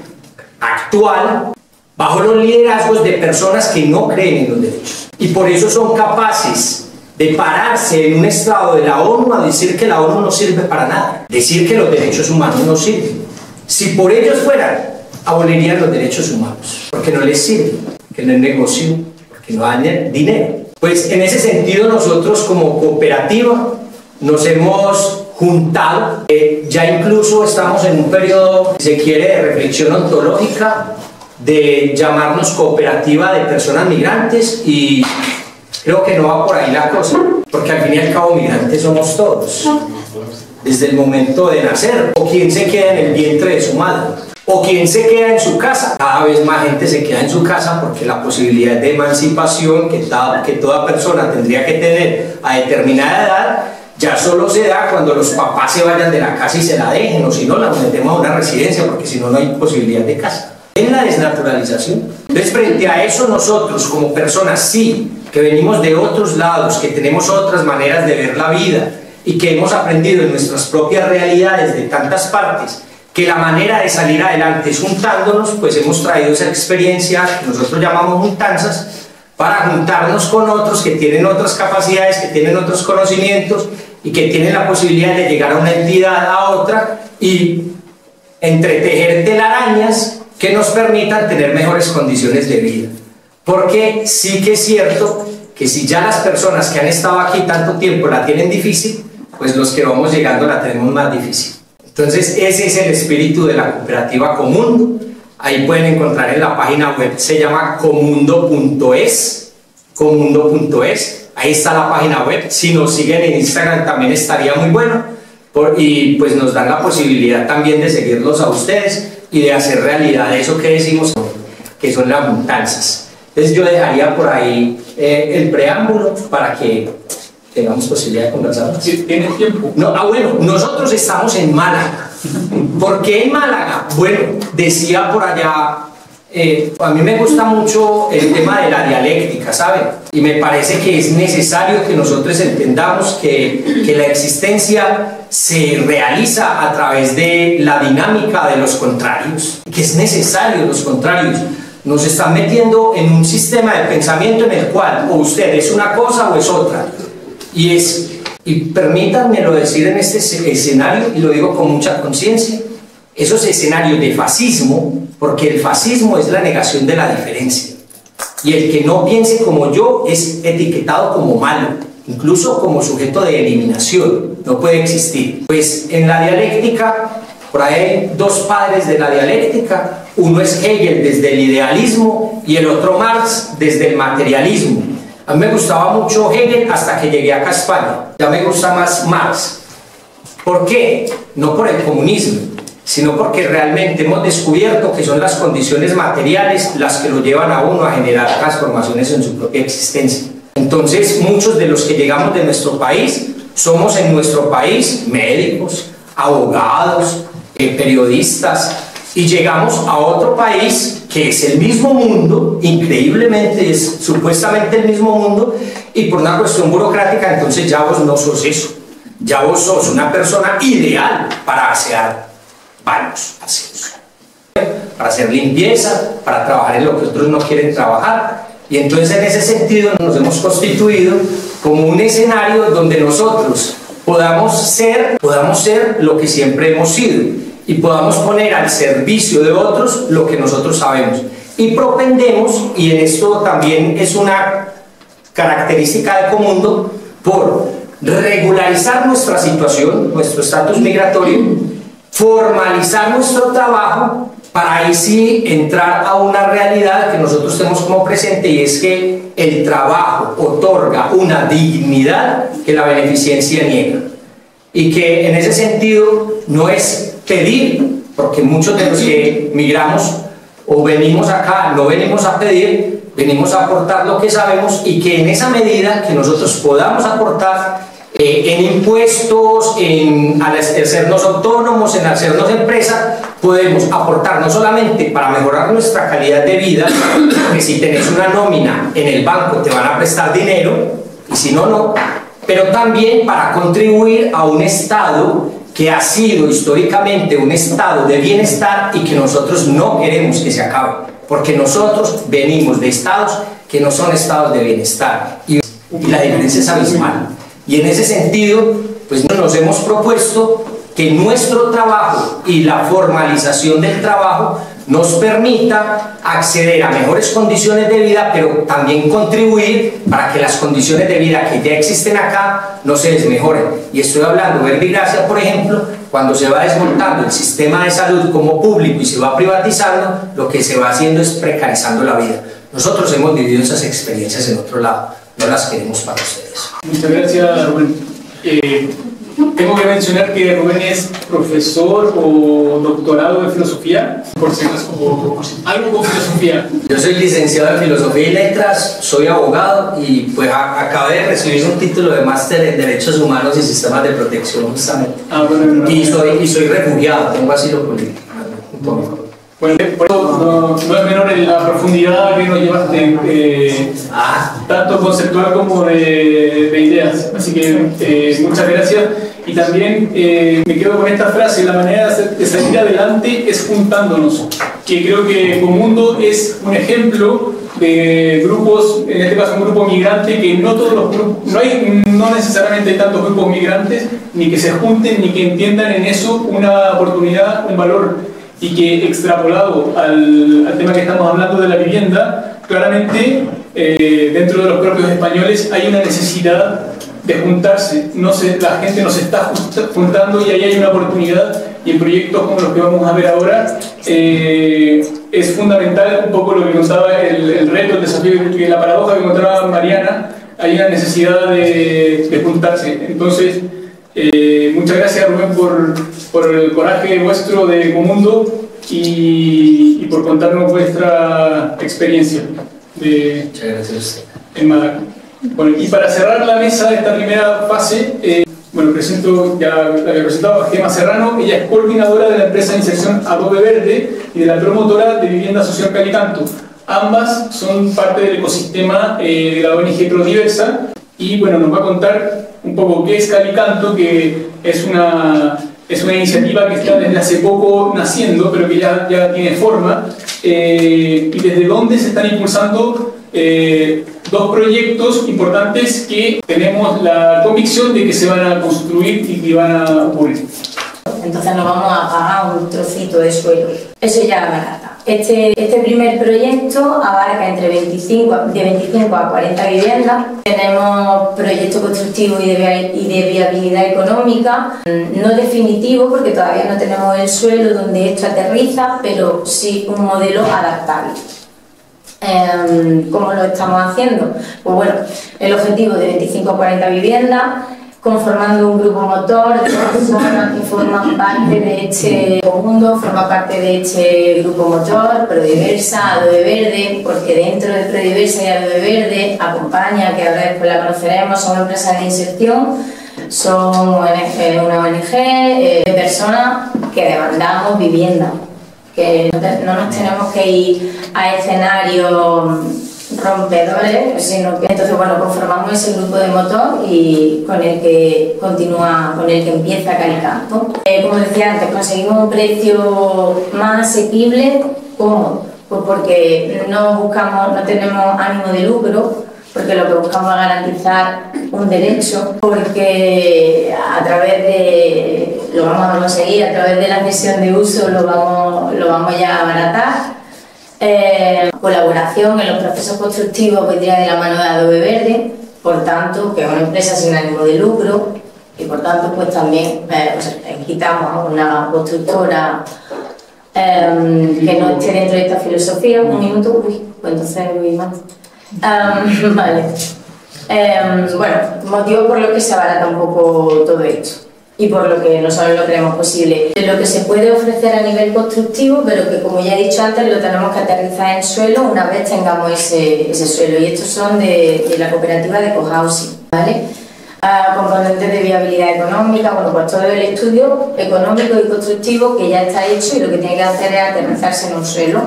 Speaker 5: actual bajo los liderazgos de personas que no creen en los derechos, y por eso son capaces de pararse en un estrado de la ONU a decir que la ONU no sirve para nada, decir que los derechos humanos no sirven. Si por ellos fueran, abolirían los derechos humanos, porque no les sirven, porque no es negocio, porque no dan dinero. Pues en ese sentido nosotros como cooperativa nos hemos juntado, ya incluso estamos en un periodo, si se quiere, de reflexión ontológica, de llamarnos cooperativa de personas migrantes, y creo que no va por ahí la cosa, porque al fin y al cabo migrantes somos todos, desde el momento de nacer, o quien se queda en el vientre de su madre, o quien se queda en su casa. Cada vez más gente se queda en su casa, porque la posibilidad de emancipación que toda persona tendría que tener a determinada edad ya solo se da cuando los papás se vayan de la casa y se la dejen, o si no, la metemos a una residencia, porque si no, no hay posibilidad de casa. Es la desnaturalización. Entonces, frente a eso, nosotros como personas, sí, que venimos de otros lados, que tenemos otras maneras de ver la vida, y que hemos aprendido en nuestras propias realidades de tantas partes, que la manera de salir adelante es juntándonos, pues hemos traído esa experiencia que nosotros llamamos juntanzas, para juntarnos con otros que tienen otras capacidades, que tienen otros conocimientos, y que tienen la posibilidad de llegar a una entidad, a otra, y entretejer telarañas que nos permitan tener mejores condiciones de vida. Porque sí que es cierto que si ya las personas que han estado aquí tanto tiempo la tienen difícil, pues los que vamos llegando la tenemos más difícil. Entonces ese es el espíritu de la cooperativa Comundo. Ahí pueden encontrar en la página web, se llama comundo.es, comundo.es, ahí está la página web. Si nos siguen en Instagram también estaría muy bueno, y pues nos dan la posibilidad también de seguirlos a ustedes y de hacer realidad eso que decimos que son las mutanzas. Entonces yo dejaría por ahí el preámbulo para que tengamos posibilidad de conversar más.
Speaker 1: ¿Tienes tiempo?
Speaker 5: No, bueno, nosotros estamos en Málaga. ¿Por qué en Málaga? Bueno, decía por allá, a mí me gusta mucho el tema de la dialéctica, ¿saben? Y me parece que es necesario que nosotros entendamos que la existencia se realiza a través de la dinámica de los contrarios, que es necesario los contrarios. Nos están metiendo en un sistema de pensamiento en el cual o usted es una cosa o es otra. Y permítanmelo decir en este escenario, y lo digo con mucha conciencia, esos escenarios de fascismo, porque el fascismo es la negación de la diferencia. Y el que no piense como yo es etiquetado como malo, incluso como sujeto de eliminación, no puede existir. Pues en la dialéctica, por ahí hay dos padres de la dialéctica, uno es Hegel desde el idealismo y el otro Marx desde el materialismo. A mí me gustaba mucho Hegel hasta que llegué acá a España, ya me gusta más Marx. ¿Por qué? No por el comunismo, sino porque realmente hemos descubierto que son las condiciones materiales las que lo llevan a uno a generar transformaciones en su propia existencia. Entonces, muchos de los que llegamos de nuestro país, somos en nuestro país médicos, abogados, periodistas, y llegamos a otro país que es el mismo mundo, increíblemente es supuestamente el mismo mundo, y por una cuestión burocrática, entonces ya vos no sos eso, ya vos sos una persona ideal para asear baños, para hacer limpieza, para trabajar en lo que otros no quieren trabajar. Y entonces en ese sentido nos hemos constituido como un escenario donde nosotros podamos ser lo que siempre hemos sido y podamos poner al servicio de otros lo que nosotros sabemos. Y propendemos, y en esto también es una característica de Comundo, por regularizar nuestra situación, nuestro estatus migratorio, formalizar nuestro trabajo, para ahí sí entrar a una realidad que nosotros tenemos como presente, y es que el trabajo otorga una dignidad que la beneficencia niega, y que en ese sentido no es pedir, porque muchos de los que migramos o venimos acá no venimos a pedir, venimos a aportar lo que sabemos, y que en esa medida que nosotros podamos aportar en impuestos, al hacernos autónomos, en hacernos empresa, podemos aportar no solamente para mejorar nuestra calidad de vida, que si tenés una nómina en el banco te van a prestar dinero, y si no, no, pero también para contribuir a un Estado que ha sido históricamente un estado de bienestar y que nosotros no queremos que se acabe, porque nosotros venimos de estados que no son estados de bienestar, y la diferencia es abismal. Y en ese sentido, pues nos hemos propuesto que nuestro trabajo y la formalización del trabajo nos permita acceder a mejores condiciones de vida, pero también contribuir para que las condiciones de vida que ya existen acá no se les mejoren. Y estoy hablando de Verbigracia, por ejemplo, cuando se va desmontando el sistema de salud como público y se va privatizando, lo que se va haciendo es precarizando la vida. Nosotros hemos vivido esas experiencias en otro lado, no las queremos para ustedes.
Speaker 1: Muchas gracias, Rubén. Tengo que mencionar que Rubén es profesor o doctorado en filosofía, por si acaso, o algo con filosofía.
Speaker 5: Yo soy licenciado en Filosofía y Letras, soy abogado y pues acabé de recibir un título de máster en Derechos Humanos y Sistemas de Protección justamente.
Speaker 1: Bueno,
Speaker 5: y soy refugiado, tengo asilo político.
Speaker 1: Bueno, por eso no es menor en la profundidad que nos llevaste, tanto conceptual como de ideas. Así que muchas gracias. Y también me quedo con esta frase: la manera de salir adelante es juntándonos. Que creo que Comundo es un ejemplo de grupos, en este caso un grupo migrante, que no todos los grupos, no necesariamente hay tantos grupos migrantes, ni que se junten, ni que entiendan en eso una oportunidad, un valor. Y que extrapolado al tema que estamos hablando de la vivienda, claramente dentro de los propios españoles hay una necesidad de juntarse. La gente no se está juntando, y ahí hay una oportunidad y en proyectos como los que vamos a ver ahora es fundamental un poco lo que contaba el reto, el desafío, la paradoja que encontraba Mariana. Hay una necesidad de juntarse. Entonces, muchas gracias, Rubén, por el coraje vuestro de Ecomundo y por contarnos vuestra experiencia
Speaker 5: Muchas gracias.
Speaker 1: En Málaga. Bueno, y para cerrar la mesa de esta primera fase, bueno, presento, ya la había presentado, a Gemma Serrano. Ella es coordinadora de la empresa de inserción Adobe Verde y de la promotora de vivienda social Calicanto. Ambas son parte del ecosistema de la ONG Prodiversa y bueno, nos va a contar un poco qué es Calicanto, que es una iniciativa que está desde hace poco naciendo, pero que ya tiene forma, y desde dónde se están impulsando dos proyectos importantes que tenemos la convicción de que se van a construir y que van a ocurrir.
Speaker 6: Entonces nos vamos a pagar un trocito de suelo. Eso ya barata. Este primer proyecto abarca de 25 a 40 viviendas. Tenemos proyectos constructivos y de viabilidad económica, no definitivo porque todavía no tenemos el suelo donde esto aterriza, pero sí un modelo adaptable. ¿Cómo lo estamos haciendo? Pues bueno, el objetivo de 25 a 40 viviendas, conformando un grupo motor de personas que forman parte de este mundo, forma parte de este grupo motor, Prodiversa, Adobe Verde, porque dentro de Prodiversa y Adobe Verde acompaña, que ahora después la conoceremos, son empresas de inserción, son una ONG de personas que demandamos vivienda, que no nos tenemos que ir a escenarios rompedores, sino que entonces bueno, conformamos ese grupo de motor y con el que empieza Calicanto. Como decía antes, conseguimos un precio más asequible. ¿Cómo? Pues porque no tenemos ánimo de lucro, porque lo que buscamos es garantizar un derecho, porque lo vamos a conseguir a través de la cesión de uso, lo vamos ya a abaratar. Colaboración en los procesos constructivos vendría de la mano de Adobe Verde, por tanto, que es una empresa sin ánimo de lucro, y por tanto pues también quitamos a una constructora que no esté dentro de esta filosofía. Un minuto, pues entonces voy más. Vale. Bueno, motivo por lo que se abarata un poco todo esto y por lo que nosotros lo creemos posible. De lo que se puede ofrecer a nivel constructivo, pero que como ya he dicho antes, lo tenemos que aterrizar en suelo una vez tengamos ese suelo. Y estos son de la cooperativa de Cohousing, ¿vale? Componentes de viabilidad económica, bueno, pues todo el estudio económico y constructivo que ya está hecho y lo que tiene que hacer es aterrizarse en un suelo.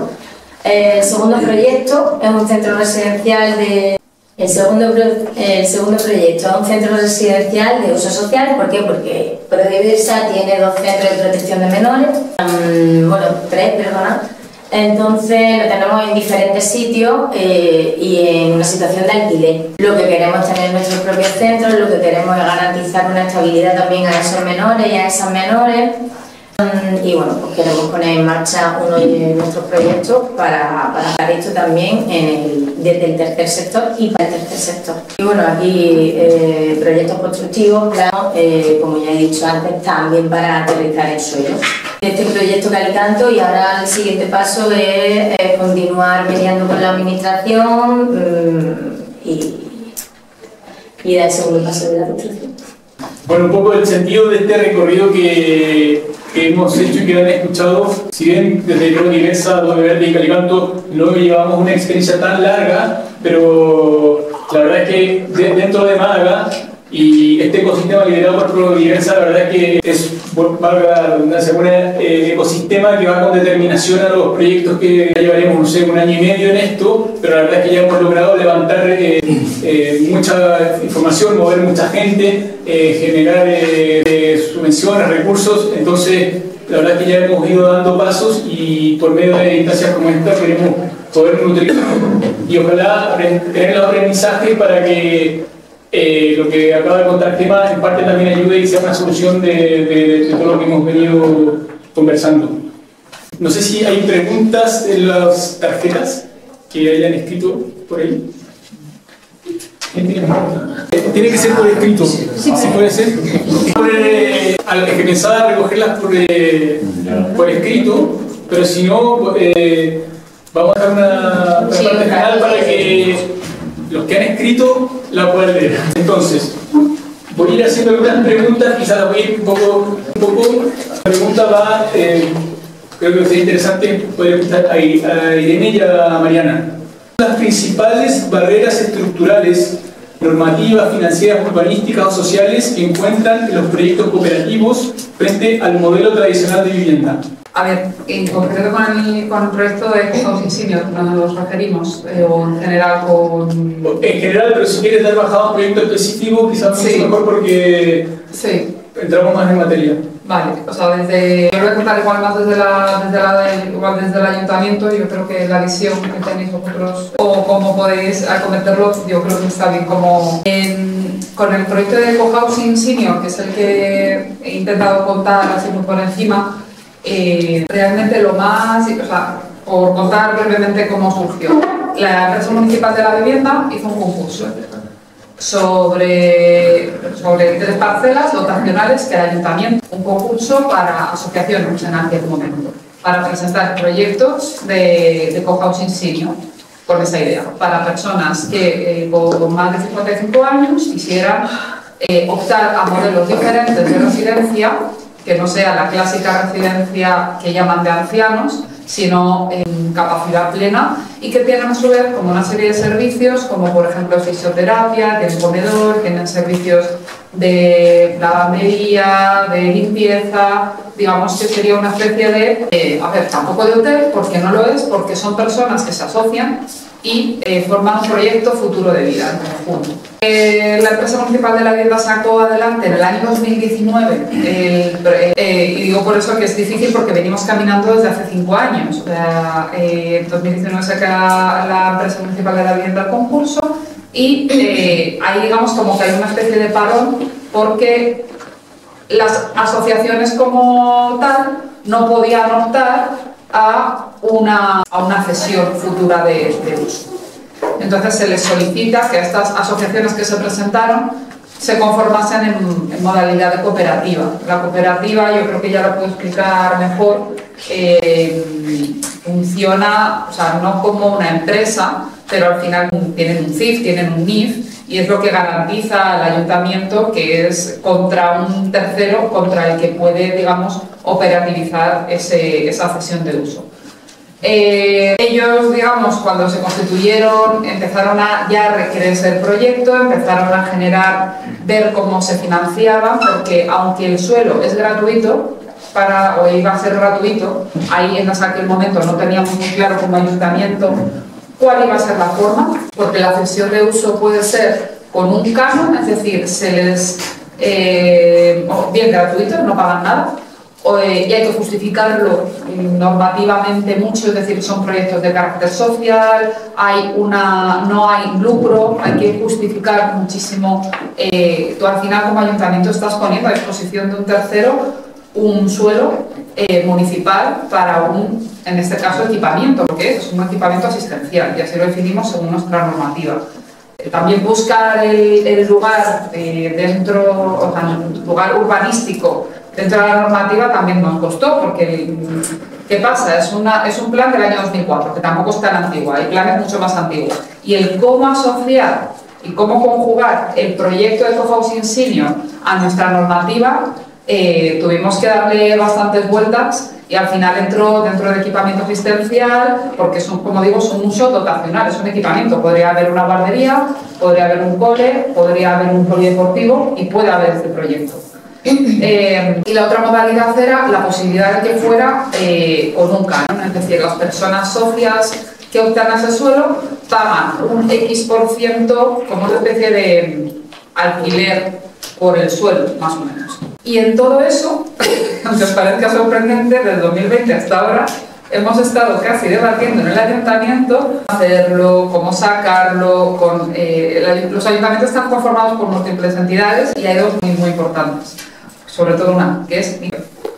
Speaker 6: El segundo proyecto es un centro residencial El segundo proyecto es un centro residencial de uso social. ¿Por qué? Porque Prodiversa tiene 2 centros de protección de menores, bueno, 3, perdona. Entonces lo tenemos en diferentes sitios y en una situación de alquiler. Lo que queremos es tener nuestros propios centros, lo que queremos es garantizar una estabilidad también a esos menores y a esas menores. Y bueno, pues queremos poner en marcha uno de nuestros proyectos para hacer esto también desde el tercer sector y para el tercer sector. Y bueno, aquí proyectos constructivos, claro, como ya he dicho antes, también para aterrizar el suelo. Este proyecto Calicanto, y ahora el siguiente paso es continuar mediando con la administración y dar el segundo paso de la construcción.
Speaker 1: Bueno, un poco el sentido de este recorrido que hemos hecho y que han escuchado. Si bien desde Prodiversa, Adobe Verde y Calicanto no llevamos una experiencia tan larga, pero la verdad es que dentro de Málaga y este ecosistema liderado por Prodiversa, la verdad es que es, valga la redundancia, un ecosistema que va con determinación a los proyectos que ya llevaremos, no sé, 1 año y medio en esto, pero la verdad es que ya hemos logrado levantar mucha información, mover mucha gente, generar subvenciones, recursos. Entonces la verdad es que ya hemos ido dando pasos y por medio de instancias como esta queremos poder nutrir y ojalá tener el aprendizaje para que lo que acaba de contar Gemma en parte también ayude y sea una solución de todo lo que hemos venido conversando. No sé si hay preguntas en las tarjetas que hayan escrito por ahí. Tiene que ser por escrito, si puede ser. Al que pensaba recogerlas por escrito, pero si no, vamos a dar una parte final para que los que han escrito la puedan leer. Entonces, voy a ir haciendo algunas preguntas, quizás las voy a ir un poco. La pregunta va, creo que sería interesante poder escuchar a Irene y a Mariana. Las principales barreras estructurales, normativas, financieras, urbanísticas o sociales que encuentran en los proyectos cooperativos frente al modelo tradicional de vivienda.
Speaker 3: A ver, en concreto con el proyecto de Housing Senior nos referimos, o en general con...
Speaker 1: En general, pero si quieres dar bajado a un proyecto específico, quizás mucho mejor porque entramos más en materia.
Speaker 3: Vale, o sea, yo voy a contar igual más desde el ayuntamiento. Yo creo que la visión que tenéis vosotros o cómo podéis acometerlo, yo creo que está bien. Con el proyecto de Cohousing Senior, que es el que he intentado contar así muy por encima, realmente lo más, o sea, por contar brevemente cómo surgió. La empresa municipal de la vivienda hizo un concurso sobre 3 parcelas dotacionales que el ayuntamiento, un concurso para asociaciones en aquel momento, para presentar proyectos de cohousing senior, con esa idea, para personas que con más de 55 años quisieran optar a modelos diferentes de residencia, que no sea la clásica residencia que llaman de ancianos, sino en capacidad plena, y que tienen a su vez como una serie de servicios, como por ejemplo fisioterapia, tienen comedor, tienen servicios de lavandería, de limpieza, digamos que sería una especie de, a ver, tampoco de hotel, porque no lo es, porque son personas que se asocian y forman un proyecto futuro de vida en conjunto. La empresa municipal de la vivienda sacó adelante en el año 2019, y digo por eso que es difícil porque venimos caminando desde hace 5 años. O sea, en 2019 saca la empresa municipal de la vivienda el concurso y ahí digamos como que hay una especie de parón porque las asociaciones como tal no podían optar a una cesión futura de uso. Entonces se les solicita que estas asociaciones que se presentaron se conformasen en modalidad de cooperativa. La cooperativa, yo creo que ya la puedo explicar mejor, funciona, o sea, no como una empresa, pero al final tienen un CIF, tienen un NIF, y es lo que garantiza al ayuntamiento que es contra un tercero contra el que puede, digamos, operativizar esa cesión de uso. Ellos, digamos, cuando se constituyeron, empezaron a ya recrearse el proyecto, empezaron a ver cómo se financiaban, porque aunque el suelo es gratuito, o iba a ser gratuito, ahí en aquel momento no teníamos muy claro como ayuntamiento cuál iba a ser la forma, porque la cesión de uso puede ser con un canon, es decir, se les bien gratuito, no pagan nada, y hay que justificarlo normativamente mucho, es decir, son proyectos de carácter social, no hay lucro, hay que justificar muchísimo. Tú al final como ayuntamiento estás poniendo a disposición de un tercero un suelo municipal para en este caso, equipamiento, porque es un equipamiento asistencial y así lo definimos según nuestra normativa. También buscar el lugar dentro, o sea, el lugar urbanístico dentro de la normativa también nos costó, porque ¿qué pasa? Es un plan del año 2004, que tampoco es tan antiguo, hay planes mucho más antiguos. Y el cómo asociar y cómo conjugar el proyecto de Cohousing Senior a nuestra normativa, tuvimos que darle bastantes vueltas y al final entró dentro de equipamiento asistencial, porque como digo, es un uso dotacional, es un equipamiento. Podría haber una guardería, podría haber un cole, podría haber un polideportivo y puede haber este proyecto. Y la otra modalidad era la posibilidad de que fuera con un canon, es decir, las personas socias que optan a ese suelo pagan un X% como una especie de alquiler por el suelo, más o menos. Y en todo eso, aunque os parezca sorprendente, desde 2020 hasta ahora hemos estado casi debatiendo en el ayuntamiento hacerlo, cómo sacarlo. Los ayuntamientos están conformados por múltiples entidades y hay dos muy importantes, sobre todo una, que es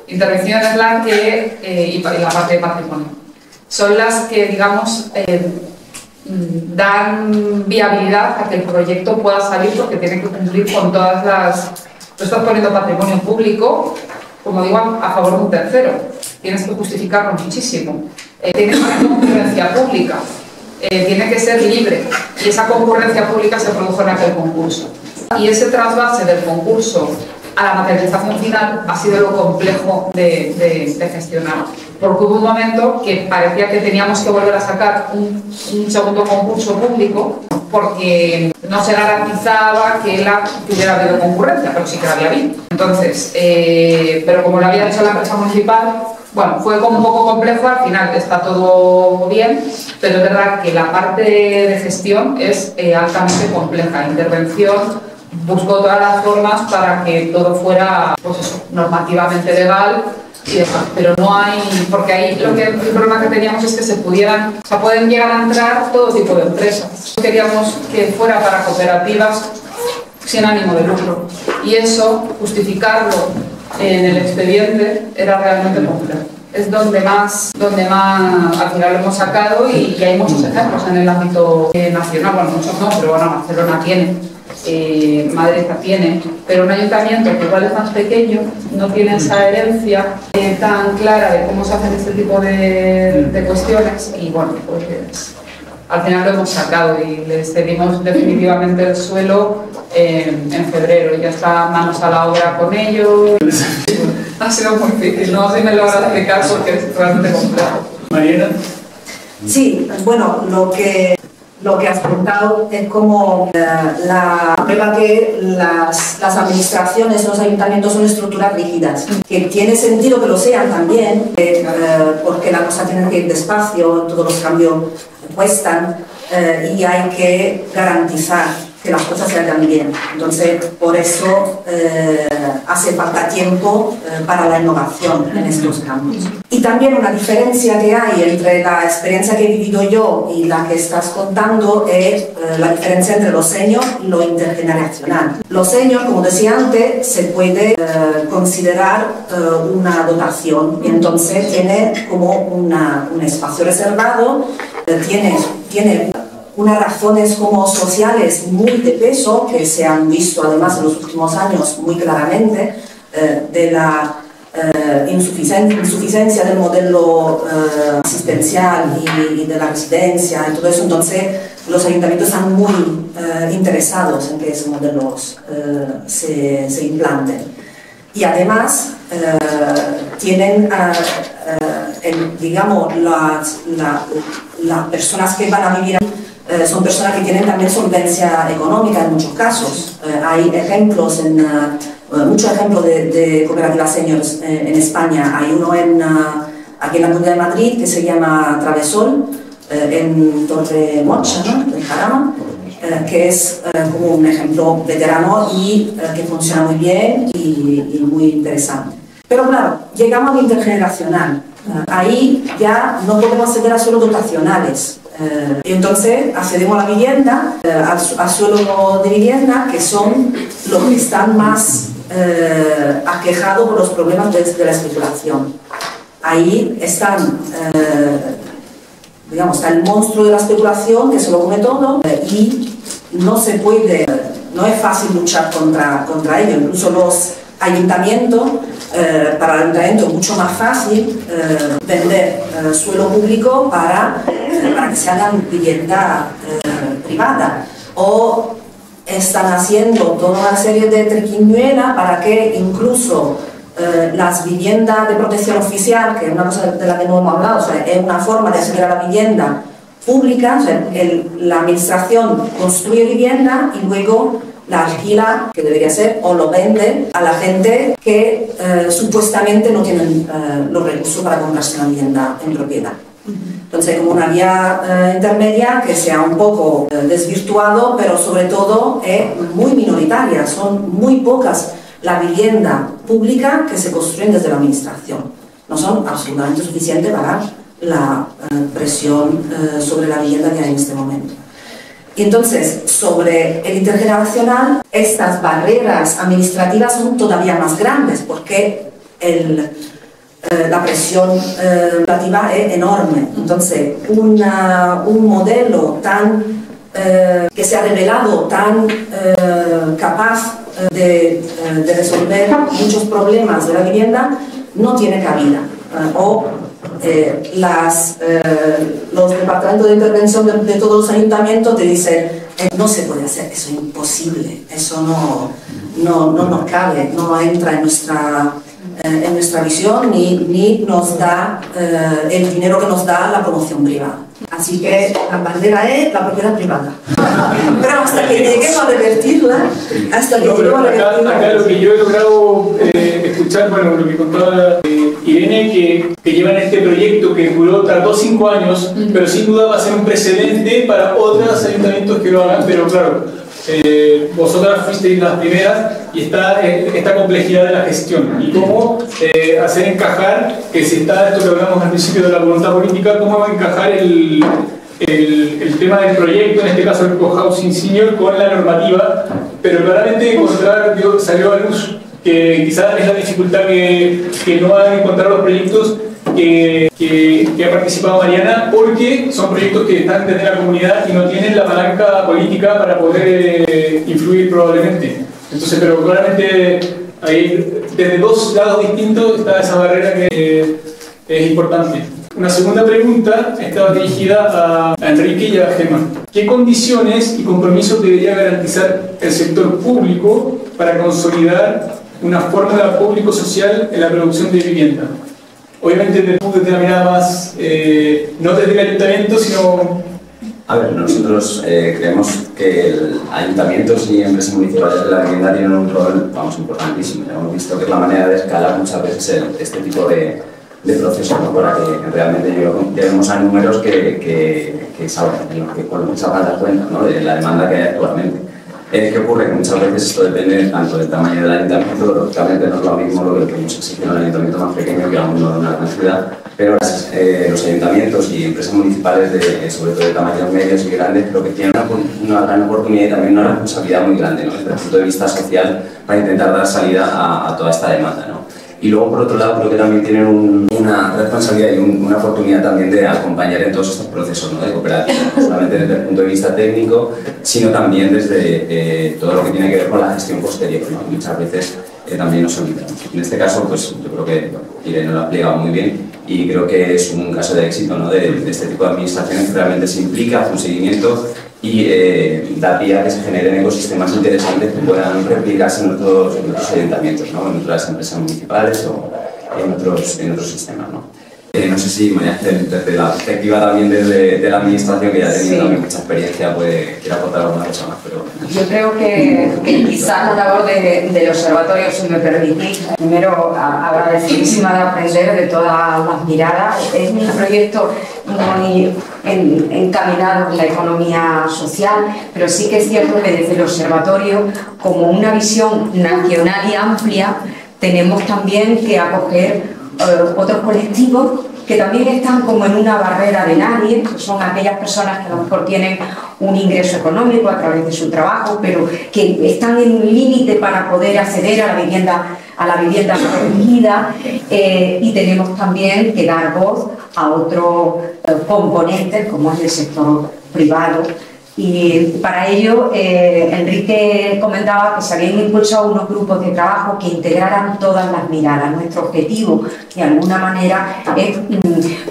Speaker 3: Intervención es y la parte de patrimonio. Son las que, digamos, dan viabilidad a que el proyecto pueda salir porque tiene que cumplir con todas las... Tú estás poniendo patrimonio público, como digo, a favor de un tercero. Tienes que justificarlo muchísimo. Tienes una concurrencia pública. Tiene que ser libre. Y esa concurrencia pública se produjo en aquel concurso. Y ese trasvase del concurso a la materialización final ha sido lo complejo de gestionar. Porque hubo un momento que parecía que teníamos que volver a sacar un segundo concurso público porque no se garantizaba que hubiera habido concurrencia, pero sí que la había habido. Entonces, pero como lo había hecho la empresa municipal, bueno, fue como un poco complejo, al final está todo bien, pero es verdad que la parte de gestión es altamente compleja. Intervención, buscó todas las formas para que todo fuera, pues eso, normativamente legal y demás, pero no hay, porque ahí el problema que teníamos es que pueden llegar a entrar todo tipo de empresas. Queríamos que fuera para cooperativas sin ánimo de lucro y eso, justificarlo en el expediente era realmente complejo. Es donde más al final lo hemos sacado y hay muchos ejemplos en el ámbito nacional, bueno, muchos no, pero bueno, Barcelona tiene. Madrid tiene, pero un ayuntamiento que igual es más pequeño no tiene esa herencia tan clara de cómo se hacen este tipo de cuestiones y bueno, pues al final lo hemos sacado y les cedimos definitivamente el suelo en febrero, ya está manos a la obra con ello. Ha sido muy difícil, no sé si me lo van a explicar porque es realmente complejo.
Speaker 1: Mariana.
Speaker 4: Sí, bueno, lo que has contado es como la prueba que las administraciones, los ayuntamientos son estructuras rígidas, que tiene sentido que lo sean también, porque la cosa tiene que ir despacio, todos los cambios cuestan y hay que garantizar que las cosas se hagan bien. Entonces, por eso hace falta tiempo para la innovación en estos cambios. Y también una diferencia que hay entre la experiencia que he vivido yo y la que estás contando es la diferencia entre lo senior y lo intergeneracional. Lo senior, como decía antes, se puede considerar una dotación y entonces tiene como un espacio reservado, tiene unas razones como sociales muy de peso que se han visto además en los últimos años muy claramente de la insuficiencia del modelo asistencial y de la residencia y todo eso. Entonces los ayuntamientos están muy interesados en que esos modelos se implanten y además tienen digamos las personas que van a vivir son personas que tienen también solvencia económica en muchos casos. Hay ejemplos, muchos ejemplos de cooperativas seniors en España. Hay uno aquí en la Comunidad de Madrid que se llama Travesol, en Torre Mocha, ¿no? En Jarama, que es como un ejemplo veterano y que funciona muy bien y muy interesante. Pero claro, llegamos al intergeneracional. Ahí ya no podemos acceder a suelos dotacionales. Y entonces accedemos a la vivienda, al suelo de vivienda, que son los que están más aquejados por los problemas de la especulación. Ahí están, digamos, está el monstruo de la especulación que se lo come todo y no es fácil luchar contra ello. Incluso los ayuntamientos, para el ayuntamiento es mucho más fácil vender suelo público para que se hagan vivienda privada, o están haciendo toda una serie de triquiñuelas para que incluso las viviendas de protección oficial, que es una cosa de la que no hemos hablado, o sea, es una forma de acceder a la vivienda pública, o sea, la administración construye vivienda y luego la alquila, que debería ser, o lo vende a la gente que supuestamente no tienen los recursos para comprarse una vivienda en propiedad. Entonces, como una vía intermedia que se ha un poco desvirtuado, pero sobre todo es muy minoritaria. Son muy pocas las viviendas públicas que se construyen desde la administración. No son absolutamente suficientes para la presión sobre la vivienda que hay en este momento. Y entonces, sobre el intergeneracional, estas barreras administrativas son todavía más grandes porque la presión relativa es enorme. Entonces, un modelo que se ha revelado tan capaz de resolver muchos problemas de la vivienda no tiene cabida. Los departamentos de intervención de todos los ayuntamientos te dicen no se puede hacer, eso es imposible, eso no nos cabe, no entra en nuestra visión ni nos da el dinero que nos da la promoción privada. Así que la bandera es la propiedad privada. Pero hasta que lleguemos a revertirla,
Speaker 1: acá lo que yo he logrado escuchar, bueno, lo que contaba Irene, que llevan este proyecto que duró, tardó 5 años, pero sin duda va a ser un precedente para otros ayuntamientos que lo hagan, pero claro, vosotras fuisteis las primeras y está esta complejidad de la gestión y cómo hacer encajar, que si está esto que hablamos al principio de la voluntad política, cómo va a encajar el tema del proyecto, en este caso el cohousing senior, con la normativa, pero claramente salió a luz que quizás es la dificultad que no van a encontrar los proyectos que ha participado Mariana, porque son proyectos que están desde la comunidad y no tienen la palanca política para poder influir probablemente. Entonces, pero claramente ahí, desde dos lados distintos está esa barrera que es importante. Una segunda pregunta estaba dirigida a Enrique y a Gemma. ¿Qué condiciones y compromisos debería garantizar el sector público para consolidar una fórmula público-social en la producción de vivienda? Obviamente desde la mirada más, no desde el ayuntamiento, sino...
Speaker 2: A ver, nosotros creemos que ayuntamientos y empresas municipales de la vivienda tienen un rol, importantísimo. Hemos visto que es la manera de escalar muchas veces este tipo de procesos, ¿no? Para que realmente lleguemos a números que salgan, que salgan las cuentas, ¿no? De la demanda que hay actualmente. ¿Qué ocurre? Que muchas veces esto depende tanto del tamaño del ayuntamiento, lógicamente no es lo mismo lo que podemos exigir en un ayuntamiento más pequeño que a uno de una gran ciudad, pero los ayuntamientos y empresas municipales, sobre todo de tamaños medios y grandes, creo que tienen una gran oportunidad y también una responsabilidad muy grande, ¿no? Desde el punto de vista social, para intentar dar salida a toda esta demanda, ¿no? Y luego, por otro lado, creo que también tienen una responsabilidad y una oportunidad también de acompañar en todos estos procesos, ¿no? De cooperativa, no solamente desde el punto de vista técnico, sino también desde todo lo que tiene que ver con la gestión posterior, ¿no? Muchas veces también nos olvidamos. En este caso, pues yo creo que Irene lo ha explicado muy bien y creo que es un caso de éxito, ¿no? de este tipo de administraciones que realmente se implica, hace un seguimiento y da pie a que se generen ecosistemas interesantes que puedan replicarse en otros ayuntamientos, ¿no? En otras empresas municipales o en otros sistemas, ¿no? No sé si María, desde la perspectiva también de la administración, que ya ha tenido también mucha experiencia, quiere aportar alguna cosa más. Pero...
Speaker 7: Yo creo que quizás la labor del observatorio, si me permitís, primero agradecidísima de aprender de todas las miradas. Es un proyecto muy encaminado en la economía social, pero sí que es cierto que desde el observatorio, como una visión nacional y amplia, tenemos también que acoger otros colectivos que también están como en una barrera de nadie, que son aquellas personas que a lo mejor tienen un ingreso económico a través de su trabajo, pero que están en un límite para poder acceder a la vivienda protegida, y tenemos también que dar voz a otros componentes como es el sector privado. Y para ello, Enrique comentaba que se habían impulsado unos grupos de trabajo que integraran todas las miradas. Nuestro objetivo, de alguna manera, es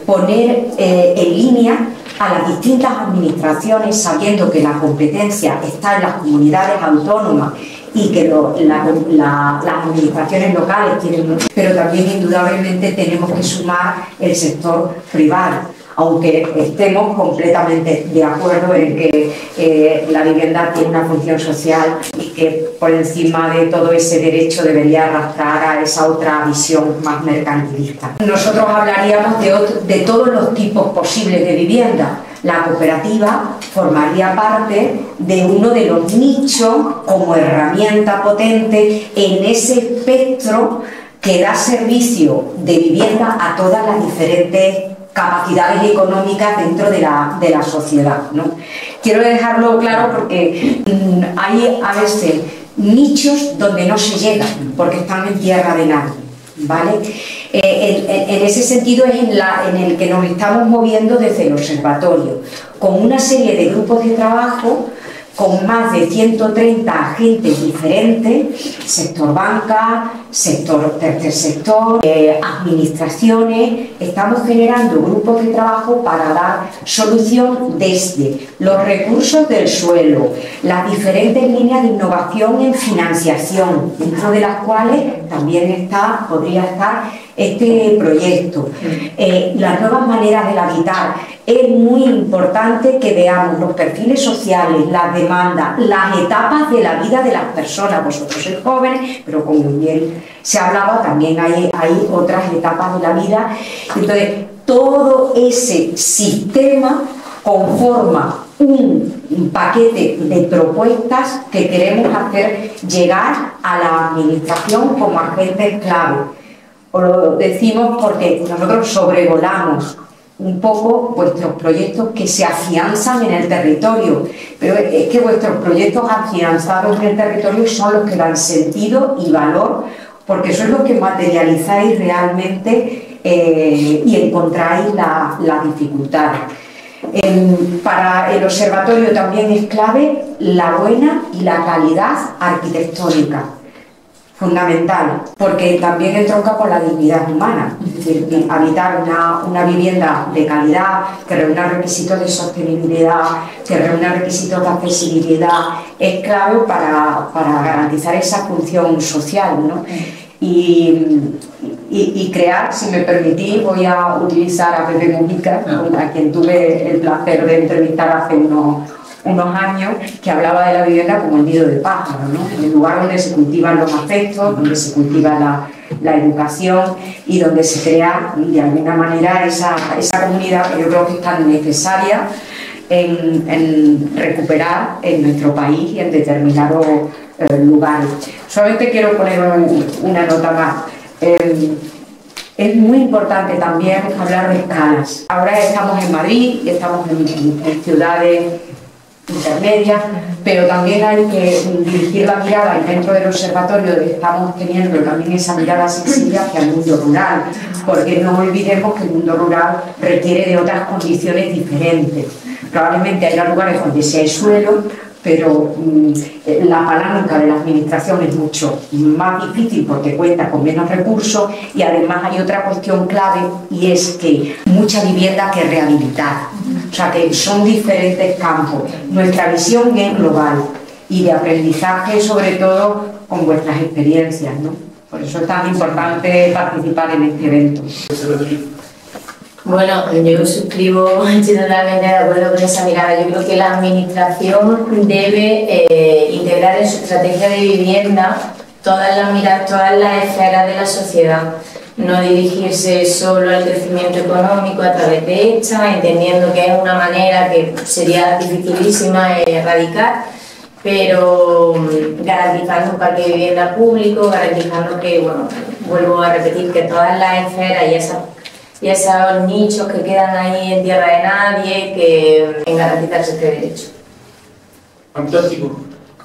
Speaker 7: poner en línea a las distintas administraciones, sabiendo que la competencia está en las comunidades autónomas y que las administraciones locales tienen, pero también indudablemente tenemos que sumar el sector privado, aunque estemos completamente de acuerdo en que la vivienda tiene una función social y que por encima de todo ese derecho debería arrastrar a esa otra visión más mercantilista. Nosotros hablaríamos de todos los tipos posibles de vivienda. La cooperativa formaría parte de uno de los nichos como herramienta potente en ese espectro que da servicio de vivienda a todas las diferentes capacidades económicas dentro de la sociedad, ¿no? Quiero dejarlo claro porque hay a veces nichos donde no se llega porque están en tierra de nadie, ¿vale? En ese sentido es en el que nos estamos moviendo desde el observatorio, con una serie de grupos de trabajo con más de 130 agentes diferentes, sector banca, tercer sector, administraciones. Estamos generando grupos de trabajo para dar solución desde los recursos del suelo, las diferentes líneas de innovación en financiación, dentro de las cuales también podría estar este proyecto, las nuevas maneras de habitar. Es muy importante que veamos los perfiles sociales, las demandas, las etapas de la vida de las personas. Vosotros sois jóvenes, pero como bien se hablaba, también hay otras etapas de la vida. Entonces, todo ese sistema conforma un paquete de propuestas que queremos hacer llegar a la administración como agentes clave. Os lo decimos porque nosotros sobrevolamos un poco vuestros proyectos que se afianzan en el territorio, pero es que vuestros proyectos afianzados en el territorio son los que dan sentido y valor, porque son los que materializáis realmente y encontráis las dificultades. Para el observatorio también es clave la buena y la calidad arquitectónica. Fundamental, porque también entronca con la dignidad humana, es decir, habitar una vivienda de calidad, que reúna requisitos de sostenibilidad, que reúna requisitos de accesibilidad, es clave para garantizar esa función social, ¿no? Y crear, si me permitís, voy a utilizar a Pepe Mujica, a quien tuve el placer de entrevistar hace unos años, que hablaba de la vivienda como el nido de pájaro, ¿no? El lugar donde se cultivan los afectos, donde se cultiva la educación y donde se crea de alguna manera esa comunidad que yo creo que es tan necesaria en recuperar en nuestro país y en determinados lugares. Solamente quiero poner una nota más. Es muy importante también hablar de escalas. Ahora estamos en Madrid y estamos en ciudades intermedias, pero también hay que dirigir la mirada, y dentro del observatorio estamos teniendo también esa mirada sensible hacia el mundo rural, porque no olvidemos que el mundo rural requiere de otras condiciones diferentes. Probablemente haya lugares donde sí hay suelo, pero la palanca de la administración es mucho más difícil porque cuenta con menos recursos, y además hay otra cuestión clave, y es que mucha vivienda que rehabilitar. O sea que son diferentes campos. Nuestra visión es global y de aprendizaje, sobre todo con vuestras experiencias, ¿no? Por eso es tan importante participar en este evento.
Speaker 6: Bueno, yo suscribo, estoy totalmente de acuerdo con esa mirada. Yo creo que la administración debe integrar en su estrategia de vivienda todas las esferas de la sociedad. No dirigirse solo al crecimiento económico a través de esta, entendiendo que es una manera que sería dificilísima erradicar, pero garantizando un parque de vivienda público, garantizando que, bueno, vuelvo a repetir, que todas las esferas y esos nichos que quedan ahí en tierra de nadie, que en garantizarse este derecho.
Speaker 1: Fantástico.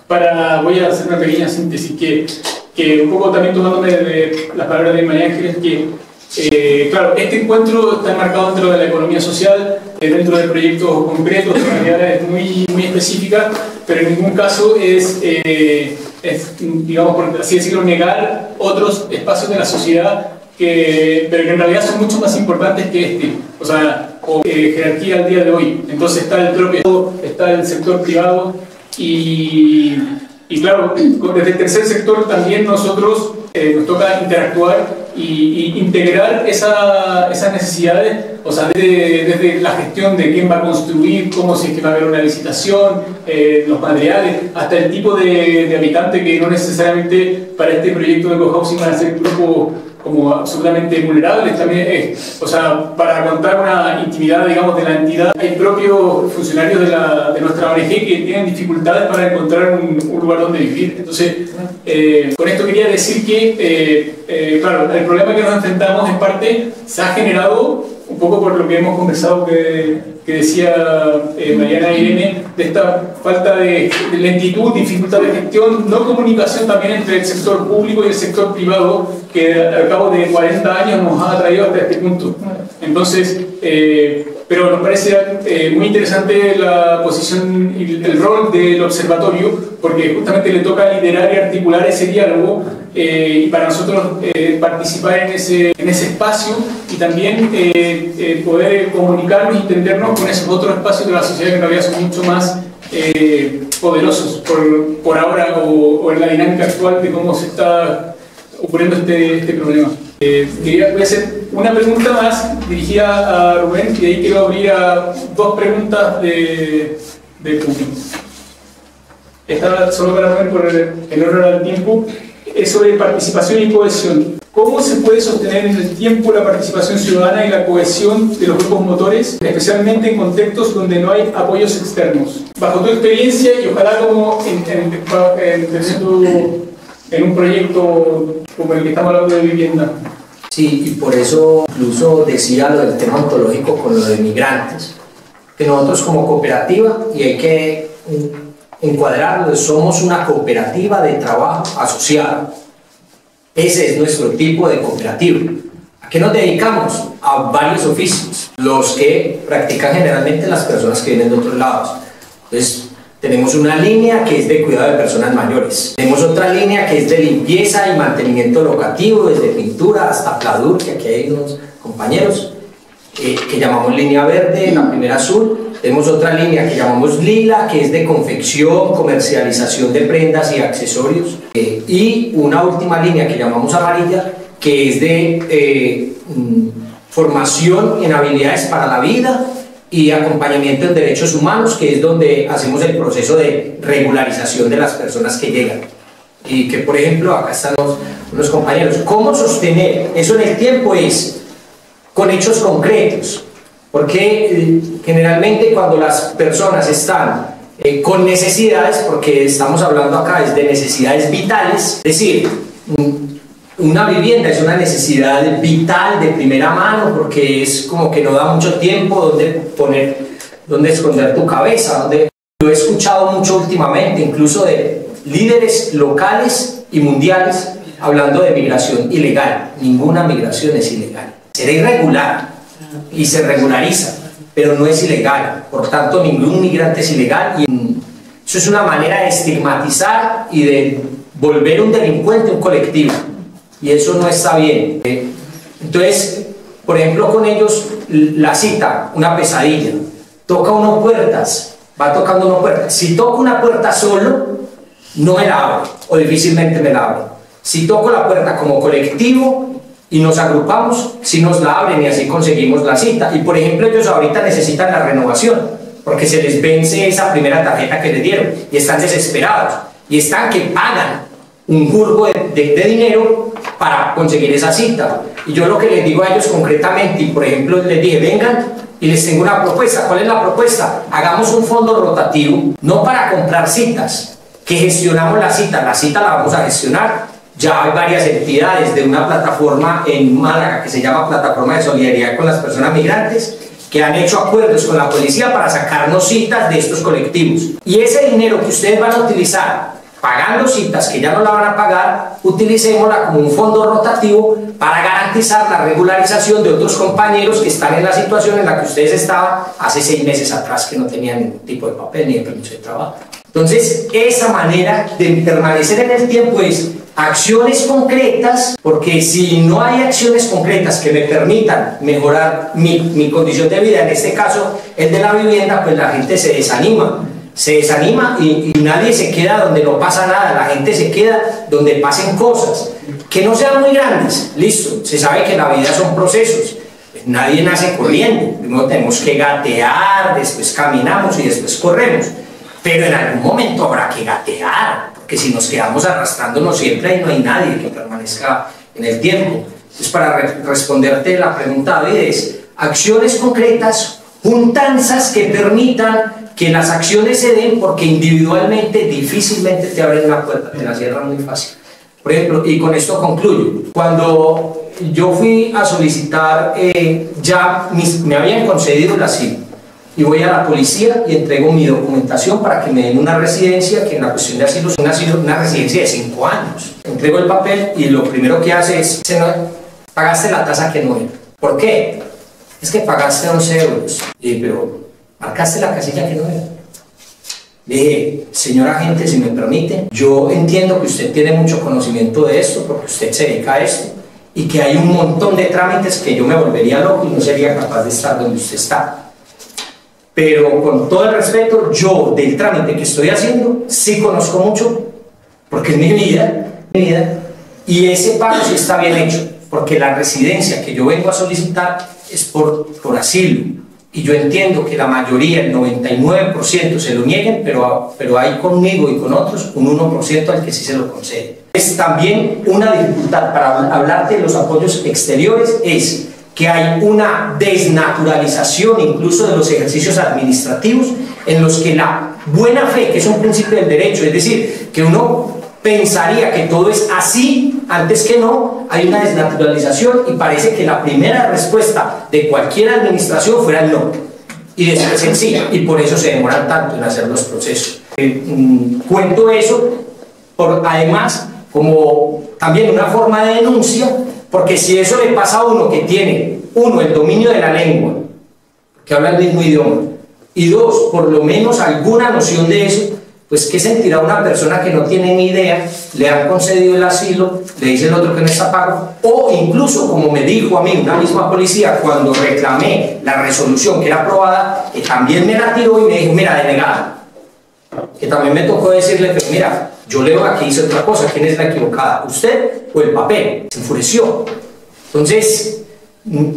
Speaker 1: Voy a hacer una pequeña síntesis que un poco también tomándome de las palabras de María Ángeles, que claro, este encuentro está enmarcado dentro de la economía social, dentro de proyectos concretos, de realidades muy específicas, pero en ningún caso es, digamos, por así decirlo, negar otros espacios de la sociedad, pero que en realidad son mucho más importantes que este, o sea, jerarquía al día de hoy. Entonces está el propio, está el sector privado y claro, desde el tercer sector también nosotros nos toca interactuar y integrar esas necesidades, o sea, desde la gestión de quién va a construir, cómo si es que va a haber una licitación, los materiales, hasta el tipo de habitante, que no necesariamente para este proyecto de cohousing van a ser grupos como absolutamente vulnerables también, o sea, para contar una intimidad, digamos, de la entidad. Hay propios funcionarios de nuestra ONG que tienen dificultades para encontrar un lugar donde vivir. Entonces, con esto quería decir que que, claro, el problema que nos enfrentamos en parte se ha generado un poco por lo que hemos conversado que decía Mariana e Irene, de esta falta de lentitud, dificultad de gestión, no comunicación también entre el sector público y el sector privado, que al cabo de 40 años nos ha traído hasta este punto. Entonces, pero nos parece muy interesante la posición y el rol del observatorio, porque justamente le toca liderar y articular ese diálogo, y para nosotros participar en ese espacio y también poder comunicarnos y entendernos con esos otros espacios de la sociedad que en realidad son mucho más poderosos por ahora o en la dinámica actual de cómo se está ocurriendo este problema. Voy a hacer una pregunta más dirigida a Rubén y de ahí quiero abrir a dos preguntas de público. Esta solo para Rubén por el orden del tiempo. Es sobre participación y cohesión. ¿Cómo se puede sostener en el tiempo la participación ciudadana y la cohesión de los grupos motores, especialmente en contextos donde no hay apoyos externos? Bajo tu experiencia y ojalá como en un proyecto como el que estamos hablando de vivienda.
Speaker 5: Sí, y por eso incluso decía lo del tema ontológico con lo de migrantes, que nosotros como cooperativa, y hay que encuadrarlo, somos una cooperativa de trabajo asociado. Ese es nuestro tipo de cooperativa. ¿A qué nos dedicamos? A varios oficios, los que practican generalmente las personas que vienen de otros lados. Entonces, tenemos una línea que es de cuidado de personas mayores. Tenemos otra línea que es de limpieza y mantenimiento locativo, desde pintura hasta pladur, que aquí hay unos compañeros, que llamamos línea verde, la primera azul. Tenemos otra línea que llamamos lila, que es de confección, comercialización de prendas y accesorios. Y una última línea que llamamos amarilla, que es de formación en habilidades para la vida y acompañamiento en derechos humanos, que es donde hacemos el proceso de regularización de las personas que llegan. Y que, por ejemplo, acá están unos compañeros. ¿Cómo sostener eso en el tiempo? Es con hechos concretos. Porque generalmente cuando las personas están con necesidades, porque estamos hablando acá es de necesidades vitales, es decir, una vivienda es una necesidad vital de primera mano, porque es como que no da mucho tiempo donde esconder tu cabeza. Lo he escuchado mucho últimamente, incluso de líderes locales y mundiales, hablando de migración ilegal. Ninguna migración es ilegal. Será irregular y se regulariza, pero no es ilegal. Por tanto, ningún migrante es ilegal, y eso es una manera de estigmatizar y de volver un delincuente un colectivo, y eso no está bien. Entonces, por ejemplo, con ellos la cita, una pesadilla. Toca uno puertas, va tocando uno puertas. Si toco una puerta solo, no me la abro, o difícilmente me la abro. Si toco la puerta como colectivo y nos agrupamos, si nos la abren, y así conseguimos la cita. Y por ejemplo, ellos ahorita necesitan la renovación, porque se les vence esa primera tarjeta que les dieron, y están desesperados, y están que pagan un jurgo de dinero para conseguir esa cita. Y yo lo que les digo a ellos concretamente, y por ejemplo les dije, vengan y les tengo una propuesta. ¿Cuál es la propuesta? Hagamos un fondo rotativo, no para comprar citas, que gestionamos la cita la vamos a gestionar. Ya hay varias entidades de una plataforma en Málaga que se llama Plataforma de Solidaridad con las Personas Migrantes, que han hecho acuerdos con la policía para sacarnos citas de estos colectivos. Y ese dinero que ustedes van a utilizar pagando citas que ya no la van a pagar, utilicémosla como un fondo rotativo para garantizar la regularización de otros compañeros que están en la situación en la que ustedes estaban hace 6 meses atrás, que no tenían ningún tipo de papel ni de permiso de trabajo. Entonces, esa manera de permanecer en el tiempo es acciones concretas, porque si no hay acciones concretas que me permitan mejorar mi condición de vida, en este caso el de la vivienda, pues la gente se desanima y nadie se queda donde no pasa nada, la gente se queda donde pasen cosas, que no sean muy grandes, listo, se sabe que la vida son procesos, pues nadie nace corriendo, primero tenemos que gatear, después caminamos y después corremos, pero en algún momento habrá que gatear, porque si nos quedamos arrastrándonos siempre ahí no hay nadie que permanezca en el tiempo. Entonces, para responderte la pregunta, David, es acciones concretas, juntanzas que permitan que las acciones se den, porque individualmente difícilmente te abren una puerta, te la cierran muy fácil. Por ejemplo, y con esto concluyo, cuando yo fui a solicitar, ya me habían concedido el asilo, y voy a la policía y entrego mi documentación para que me den una residencia, que en la cuestión de asilo es una residencia de 5 años. Entrego el papel y lo primero que hace es, pagaste la tasa que no era. ¿Por qué? Es que pagaste 11 euros. Y pero marcaste la casilla que no era. Le dije, señor agente, si me permite, yo entiendo que usted tiene mucho conocimiento de esto, porque usted se dedica a esto, y que hay un montón de trámites que yo me volvería loco y no sería capaz de estar donde usted está. Pero con todo el respeto, yo del trámite que estoy haciendo, sí conozco mucho, porque es mi vida, y ese pago sí está bien hecho, porque la residencia que yo vengo a solicitar es por asilo, y yo entiendo que la mayoría, el 99% se lo nieguen, pero hay conmigo y con otros un 1% al que sí se lo concede. Es también una dificultad para hablar de los apoyos exteriores, es que hay una desnaturalización incluso de los ejercicios administrativos en los que la buena fe, que es un principio del derecho, es decir, que uno pensaría que todo es así, antes que no, hay una desnaturalización y parece que la primera respuesta de cualquier administración fuera el no. Y después el sí, y por eso se demoran tanto en hacer los procesos. Cuento eso, además, como también una forma de denuncia, porque si eso le pasa a uno que tiene, uno, el dominio de la lengua, que habla el mismo idioma, y dos, por lo menos alguna noción de eso, pues ¿qué sentirá una persona que no tiene ni idea? Le han concedido el asilo, le dice el otro que no está pago, o incluso, como me dijo a mí una misma policía cuando reclamé la resolución que era aprobada, que también me la tiró y me dijo, mira, denegada. Que también me tocó decirle, pero mira, yo leo aquí hice otra cosa, ¿quién es la equivocada? ¿Usted o el papel? Se enfureció. Entonces,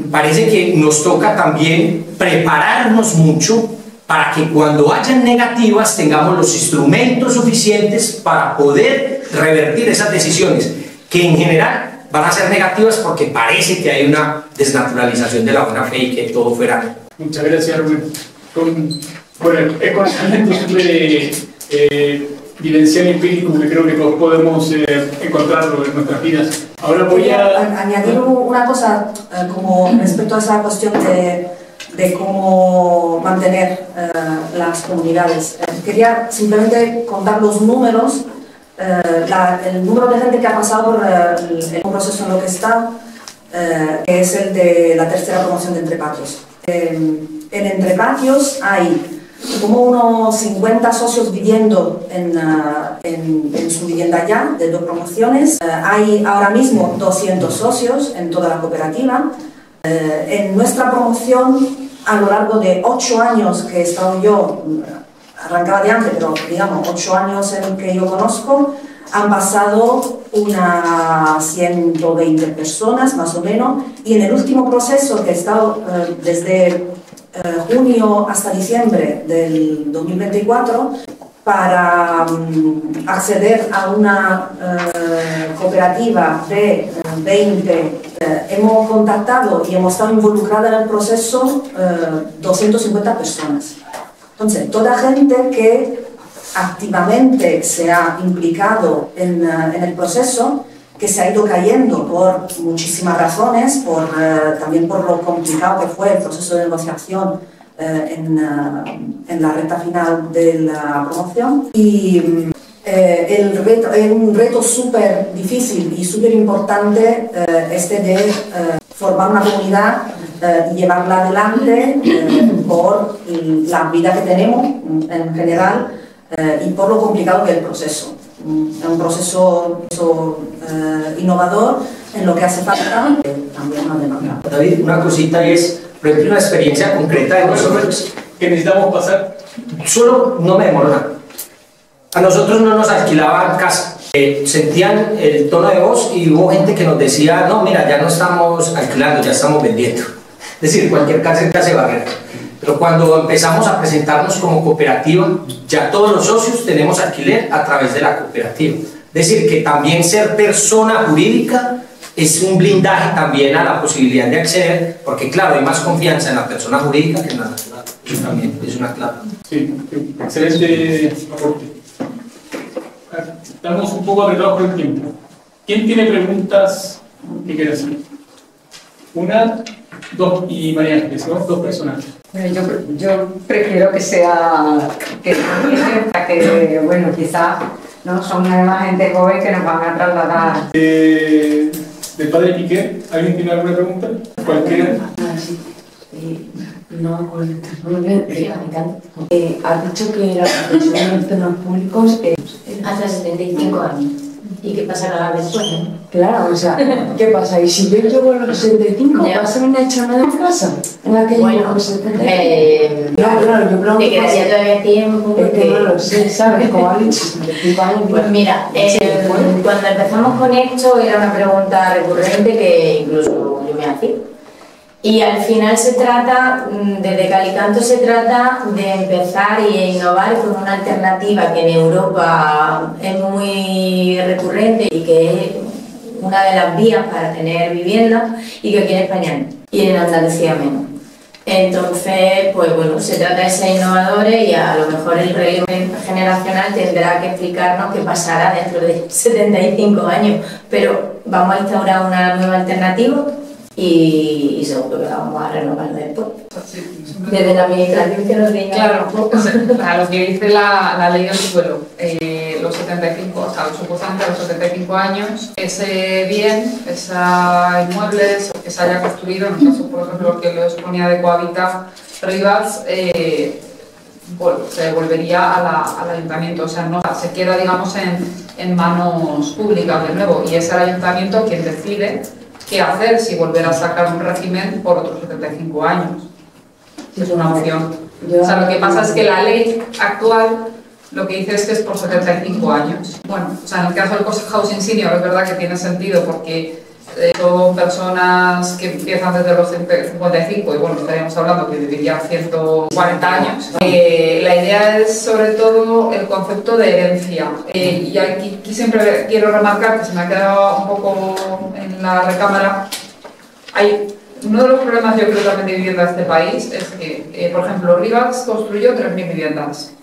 Speaker 5: parece que nos toca también prepararnos mucho para que cuando hayan negativas tengamos los instrumentos suficientes para poder revertir esas decisiones, que en general van a ser negativas porque parece que hay una desnaturalización de la buena fe y que todo fuera.
Speaker 1: Muchas gracias, Rubén. Es conocimiento súper vivencial y empírico que creo que todos podemos encontrarlo en nuestras vidas. Ahora voy a
Speaker 4: añadir una cosa como respecto a esa cuestión de cómo mantener las comunidades. Quería simplemente contar los números, el número de gente que ha pasado por el proceso en lo que está, que es el de la tercera promoción de Entrepatios. En Entrepatios hay como unos 50 socios viviendo en su vivienda ya, de 2 promociones. Hay ahora mismo 200 socios en toda la cooperativa. En nuestra promoción, a lo largo de 8 años que he estado yo, arrancaba de antes, pero digamos 8 años en que yo conozco, han pasado unas 120 personas más o menos, y en el último proceso que he estado desde junio hasta diciembre del 2024, para acceder a una cooperativa de 20, hemos contactado y hemos estado involucradas en el proceso 250 personas. Entonces, toda gente que activamente se ha implicado en el proceso, que se ha ido cayendo por muchísimas razones, también por lo complicado que fue el proceso de negociación en la recta final de la promoción. Y es un reto súper difícil y súper importante de formar una comunidad y llevarla adelante por la vida que tenemos en general y por lo complicado que es el proceso. Es un proceso innovador en lo que hace falta también una demanda.
Speaker 5: David, una cosita es, por ejemplo, una experiencia concreta de nosotros
Speaker 1: que necesitamos pasar.
Speaker 5: Solo no me demoro nada. A nosotros no nos alquilaban casa. Sentían el tono de voz y hubo gente que nos decía, no, mira, ya no estamos alquilando, ya estamos vendiendo. Es decir, cualquier clase de barrera. Pero cuando empezamos a presentarnos como cooperativa, ya todos los socios tenemos alquiler a través de la cooperativa. Es decir, que también ser persona jurídica es un blindaje también a la posibilidad de acceder, porque claro, hay más confianza en la persona jurídica que en la natural. Eso también es una clave.
Speaker 1: Sí, excelente aporte. Estamos un poco apretados por el tiempo. ¿Quién tiene preguntas que quiera hacer? Una, dos y María Ángeles, ¿no? Dos personas.
Speaker 7: Bueno, yo prefiero que sea que bueno, quizás no son una gente joven que nos van a trasladar.
Speaker 1: Del padre Piqué, ¿alguien tiene alguna pregunta? Cualquiera.
Speaker 8: Sí. No, has dicho que la protección de los temas públicos
Speaker 6: hasta 75 años. ¿Y qué pasará después?
Speaker 8: Claro, o sea, ¿qué pasa? ¿Y si yo llego a los 65, vas a venir a echarme de casa? En la que llego a los 75. Claro, yo pregunto.
Speaker 6: ¿Te quedaría todavía tiempo?
Speaker 8: Es que no lo sé, ¿sabes? Como has dicho, 65 años.
Speaker 6: Pues mira, cuando empezamos con esto era una pregunta recurrente que incluso yo me hacía. Y al final se trata, desde Calicanto se trata de empezar e innovar con una alternativa que en Europa es muy recurrente y que es una de las vías para tener vivienda y que aquí en España no, y en Andalucía menos. Entonces, pues bueno, se trata de ser innovadores y a lo mejor el relevo generacional tendrá que explicarnos qué pasará dentro de 75 años, pero vamos a instaurar una nueva alternativa y seguro que la vamos a renovar después. Desde la administración que nos diga.
Speaker 3: Claro, a lo que dice la ley del suelo, los 75, o sea, supuestamente a los 75 años, ese bien, ese inmueble que se haya construido, en el caso, por ejemplo, que lo exponía de Cohabita Rivas, se devolvería al ayuntamiento, o sea, no se queda, digamos, en manos públicas de nuevo, y es el ayuntamiento quien decide qué hacer, si volver a sacar un régimen por otros 75 años. Es una opción. O sea, lo que pasa es que la ley actual lo que dice es que es por 75 años. Bueno, o sea, en el caso del Housing Senior es verdad que tiene sentido porque son personas que empiezan desde los 55 y bueno, estaríamos hablando que vivirían 140 años. La idea es sobre todo el concepto de herencia. Y aquí siempre quiero remarcar, que se me ha quedado un poco en la recámara, uno de los problemas yo creo también de vivienda de este país es que, por ejemplo, Rivas construyó 3.000 viviendas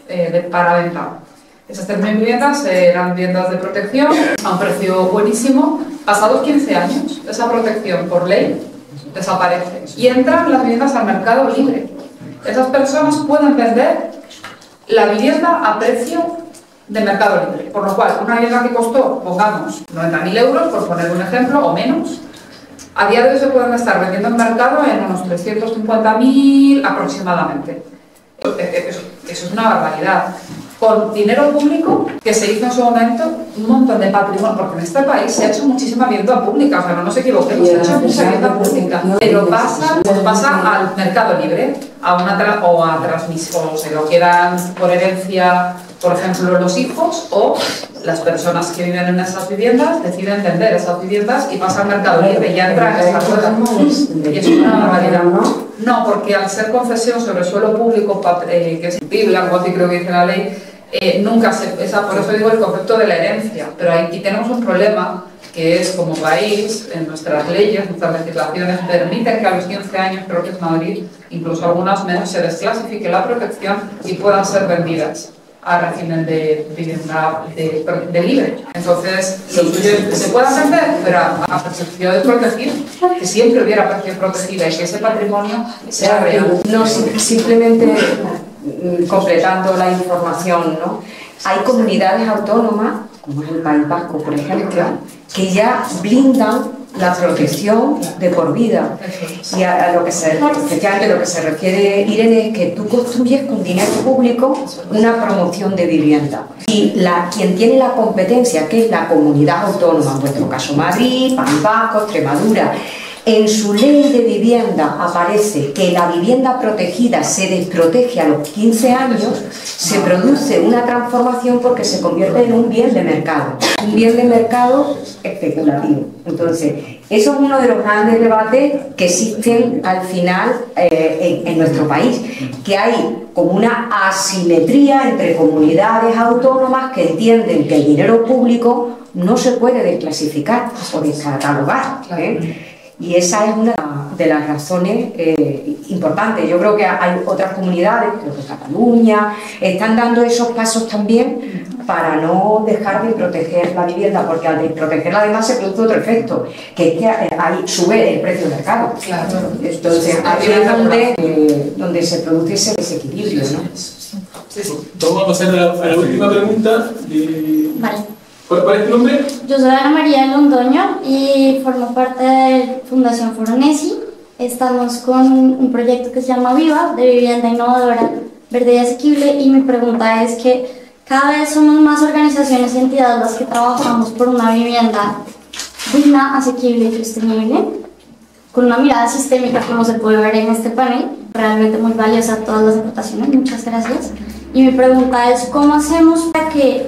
Speaker 3: para venta. Esas 3.000 viviendas eran viviendas de protección a un precio buenísimo. Pasados 15 años, esa protección por ley desaparece y entran las viviendas al mercado libre. Esas personas pueden vender la vivienda a precio de mercado libre, por lo cual una vivienda que costó, pongamos, 90.000 euros, por poner un ejemplo, o menos, a día de hoy se pueden estar vendiendo en mercado en unos 350.000 aproximadamente. Eso es una barbaridad. Con dinero público que se hizo en su momento un montón de patrimonio, porque en este país se ha hecho muchísima vivienda pública, o sea, no nos equivoquemos, se ha hecho mucha vivienda pública, pero pasa al mercado libre, o a transmisión, o se lo quedan por herencia, por ejemplo, los hijos, o las personas que viven en esas viviendas deciden vender esas viviendas y pasa al mercado libre y ya entra en esa rueda. Y es una barbaridad, ¿no? No, porque al ser concesión sobre suelo público, que es imposible, algo así creo que dice la ley, nunca por eso digo el concepto de la herencia, pero aquí tenemos un problema que es como país, en nuestras leyes, nuestras legislaciones permiten que a los 15 años, creo que es Madrid, incluso algunas menos, se desclasifique la protección y puedan ser vendidas a régimen de vivienda de libre. Entonces, se puede vender, pero a percepción de protegido, que siempre hubiera percepción protegida y que ese patrimonio sea real.
Speaker 7: No, simplemente completando la información, ¿no? Hay comunidades autónomas, como el País Vasco, por ejemplo, que ya blindan la protección de por vida. Y especialmente lo que se refiere, Irene, es que tú construyes con dinero público una promoción de vivienda. Y quien tiene la competencia, que es la comunidad autónoma, en vuestro caso Madrid, País Vasco, Extremadura, en su ley de vivienda aparece que la vivienda protegida se desprotege a los 15 años, se produce una transformación porque se convierte en un bien de mercado especulativo. Entonces, eso es uno de los grandes debates que existen al final en nuestro país, que hay como una asimetría entre comunidades autónomas que entienden que el dinero público no se puede desclasificar o descatalogar, y esa es una de las razones importantes. Yo creo que hay otras comunidades, creo que Cataluña, están dando esos pasos también para no dejar de proteger la vivienda, porque al de protegerla además se produce otro efecto, que es que ahí sube el precio del mercado.
Speaker 3: Claro.
Speaker 7: Entonces, ahí es donde se produce ese desequilibrio, ¿no?
Speaker 1: Vamos a pasar a la última pregunta.
Speaker 9: Vale.
Speaker 1: ¿Cuál es tu nombre?
Speaker 9: Yo soy Ana María Londoño y formo parte de Fundación Foronesi. Estamos con un proyecto que se llama Viva, de vivienda innovadora, verde y asequible, y mi pregunta es que cada vez somos más organizaciones y entidades las que trabajamos por una vivienda digna, asequible y sostenible, con una mirada sistémica, como se puede ver en este panel. Realmente muy valiosa todas las aportaciones, muchas gracias. Y mi pregunta es, ¿cómo hacemos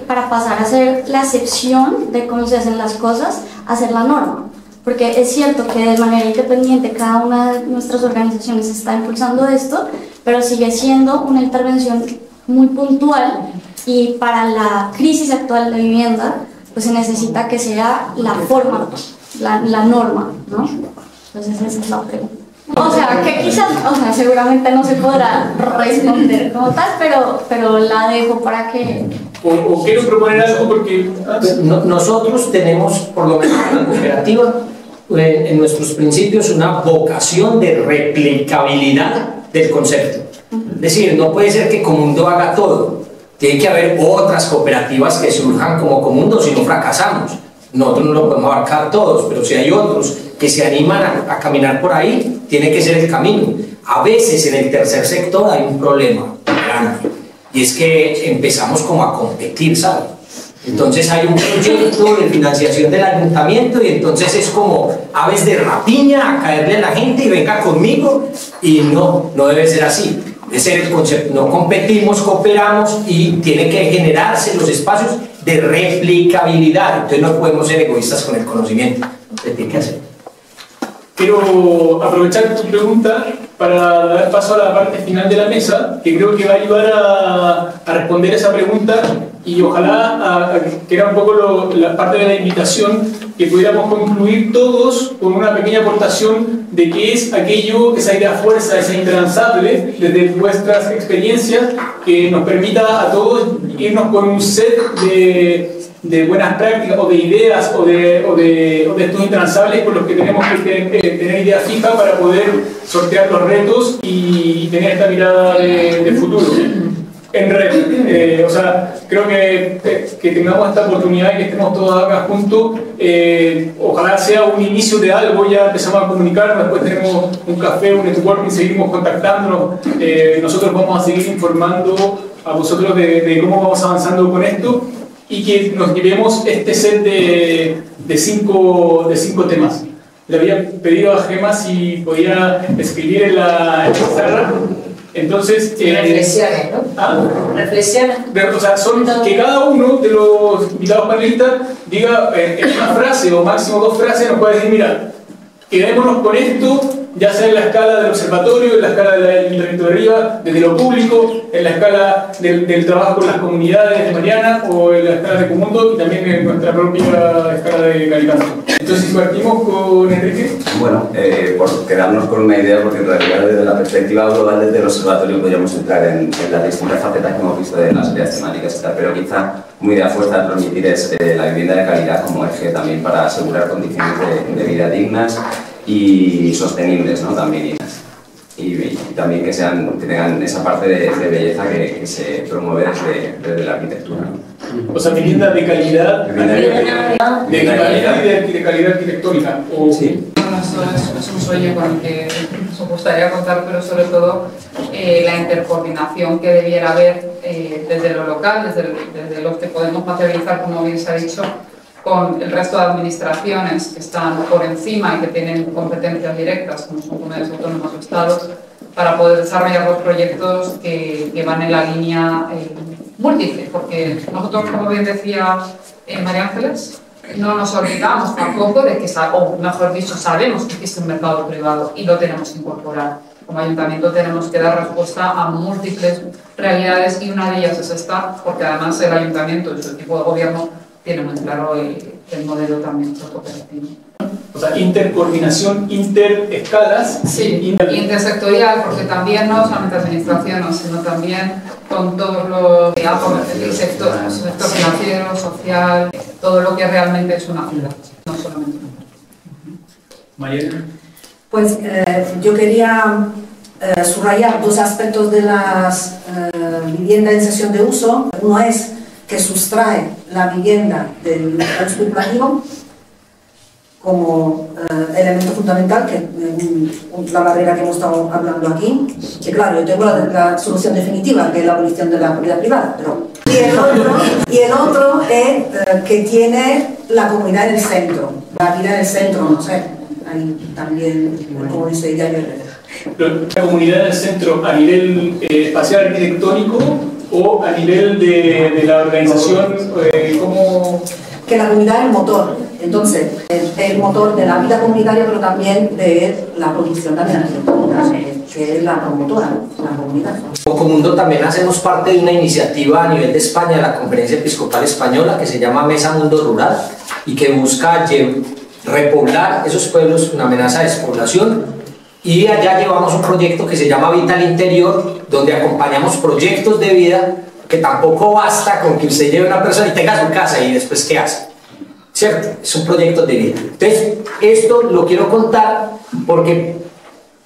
Speaker 9: para pasar a ser la excepción de cómo se hacen las cosas a ser la norma? Porque es cierto que de manera independiente cada una de nuestras organizaciones está impulsando esto, pero sigue siendo una intervención muy puntual, y para la crisis actual de vivienda pues se necesita que sea la forma, la norma, ¿no? Entonces esa es la pregunta. O sea, que quizás, seguramente no se podrá responder como tal, pero la dejo para que...
Speaker 1: O quiero proponer algo porque...
Speaker 5: Nosotros tenemos, por lo menos en la cooperativa, en nuestros principios, una vocación de replicabilidad del concepto. Es decir, no puede ser que Comundo haga todo. Tiene que haber otras cooperativas que surjan como Comundo, si no fracasamos. Nosotros no lo podemos abarcar todos, pero si hay otros que se animan a caminar por ahí, tiene que ser el camino. A veces en el tercer sector hay un problema grande, y es que empezamos como a competir, ¿sabes? Entonces hay un proyecto de financiación del ayuntamiento y entonces es como aves de rapiña a caerle a la gente y venga conmigo, y no debe ser así. Debe ser el concepto, no competimos, cooperamos, y tiene que generarse los espacios de replicabilidad. Entonces no podemos ser egoístas con el conocimiento. ¿Qué tiene que hacer?
Speaker 1: Quiero aprovechar tu pregunta para dar paso a la parte final de la mesa, que creo que va a ayudar a responder esa pregunta, y ojalá, que era un poco la parte de la invitación, que pudiéramos concluir todos con una pequeña aportación de qué es aquello, esa idea fuerza, esa intransable, desde vuestras experiencias, que nos permita a todos irnos con un set de buenas prácticas o de ideas o de estos intransables con los que tenemos que tener idea fija para poder sortear los retos y tener esta mirada de futuro en red. Creo que tengamos esta oportunidad y que estemos todos acá juntos. Ojalá sea un inicio de algo. Ya empezamos a comunicarnos, después tenemos un café, un networking, seguimos contactándonos. Nosotros vamos a seguir informando a vosotros de cómo vamos avanzando con esto, y que nos llevemos este set de cinco temas. Le había pedido a Gemma si podía escribir en la pizarra. Entonces,
Speaker 6: reflexiones, ¿no? Reflexiones.
Speaker 1: O sea, son que cada uno de los invitados panelistas diga en una frase o máximo dos frases, nos puede decir, mira, quedémonos con esto, ya sea en la escala del observatorio, en la escala del Ayuntamiento de Rivas, desde lo público, en la escala del trabajo con las comunidades de Mariana, o en la escala de Comundo, y también en nuestra propia escala de Calicanto. Entonces, si partimos con Enrique.
Speaker 2: Bueno, por quedarnos con una idea, porque en realidad desde la perspectiva global desde el observatorio podríamos entrar en las distintas facetas que hemos visto de las áreas temáticas y tal, pero quizá una idea fuerte a transmitir es la vivienda de calidad como eje también para asegurar condiciones de vida dignas y sostenibles, ¿no? También, y también que tengan esa parte de belleza que se promueve desde la arquitectura, ¿no?
Speaker 1: O sea, vivienda de calidad, de calidad arquitectónica.
Speaker 3: Sí. Bueno, eso es un sueño con el que nos gustaría contar, pero sobre todo la intercoordinación que debiera haber desde lo local, desde lo que podemos materializar, como bien se ha dicho, con el resto de administraciones que están por encima y que tienen competencias directas, como son comunidades autónomas o estados, para poder desarrollar los proyectos que van en la línea múltiple, porque nosotros, como bien decía María Ángeles, no nos olvidamos tampoco de que, o mejor dicho, sabemos que existe un mercado privado y lo tenemos que incorporar. Como ayuntamiento tenemos que dar respuesta a múltiples realidades, y una de ellas es esta, porque además el ayuntamiento y su equipo de gobierno tiene muy claro el modelo también cooperativo.
Speaker 1: O sea, intercoordinación, interescalas.
Speaker 3: Sí, intersectorial, porque también no solamente administraciones, sino también con todos los el sector financiero, social, todo lo que realmente es una ciudad, no solamente una.
Speaker 1: Mariana.
Speaker 4: Pues yo quería subrayar dos aspectos de las viviendas en cesión de uso. Uno es que sustrae la vivienda del uso speculativo como elemento fundamental, que la barrera que hemos estado hablando aquí, que claro, yo tengo la solución definitiva, que es la abolición de la propiedad privada, pero... Y el otro es que tiene la comunidad en el centro, la vida en el centro, no sé, ahí también, como dice Yayo Herrera.
Speaker 1: ¿La comunidad en el centro a nivel espacial arquitectónico o a nivel de la organización? ¿Cómo...?
Speaker 4: Que la comunidad es el motor, entonces es el motor de la vida comunitaria, pero también de la producción también arquitectónica, que es la promotora, la comunidad.
Speaker 5: Como Comundo también hacemos parte de una iniciativa a nivel de España, de la Conferencia Episcopal Española, que se llama Mesa Mundo Rural y que busca repoblar esos pueblos con amenaza de despoblación, y allá llevamos un proyecto que se llama Vida al Interior, donde acompañamos proyectos de vida, que tampoco basta con que usted lleve a una persona y tenga su casa y después ¿qué hace? ¿Cierto? Es un proyecto de vida. Entonces, esto lo quiero contar porque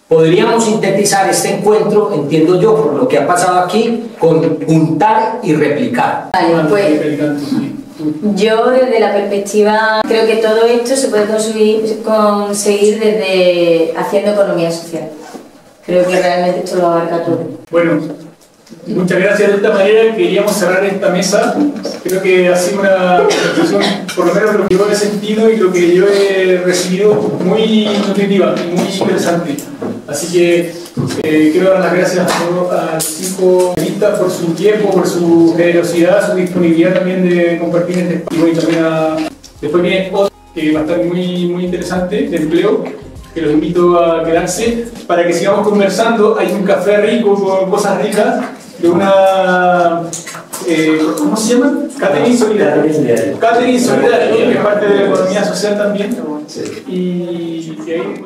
Speaker 5: podríamos sintetizar este encuentro, entiendo yo, por lo que ha pasado aquí, con juntar y replicar.
Speaker 6: Vale, pues yo desde la perspectiva, creo que todo esto se puede conseguir desde haciendo economía social. Creo que realmente esto lo abarca todo.
Speaker 1: Bueno, muchas gracias. De esta manera queríamos cerrar esta mesa. Creo que ha sido una presentación, por lo menos lo que yo he sentido y lo que yo he recibido, muy nutritiva y muy interesante. Así que quiero dar las gracias a todos, a los 5 panelistas por su tiempo, por su generosidad, su disponibilidad también de compartir este espacio. Y también después viene otro que va a estar muy interesante, de empleo, que los invito a quedarse para que sigamos conversando. Hay un café rico con cosas ricas de una... ¿cómo se llama? Catering Solidario. Catering Solidario, que es parte de la economía social también. Y ahí...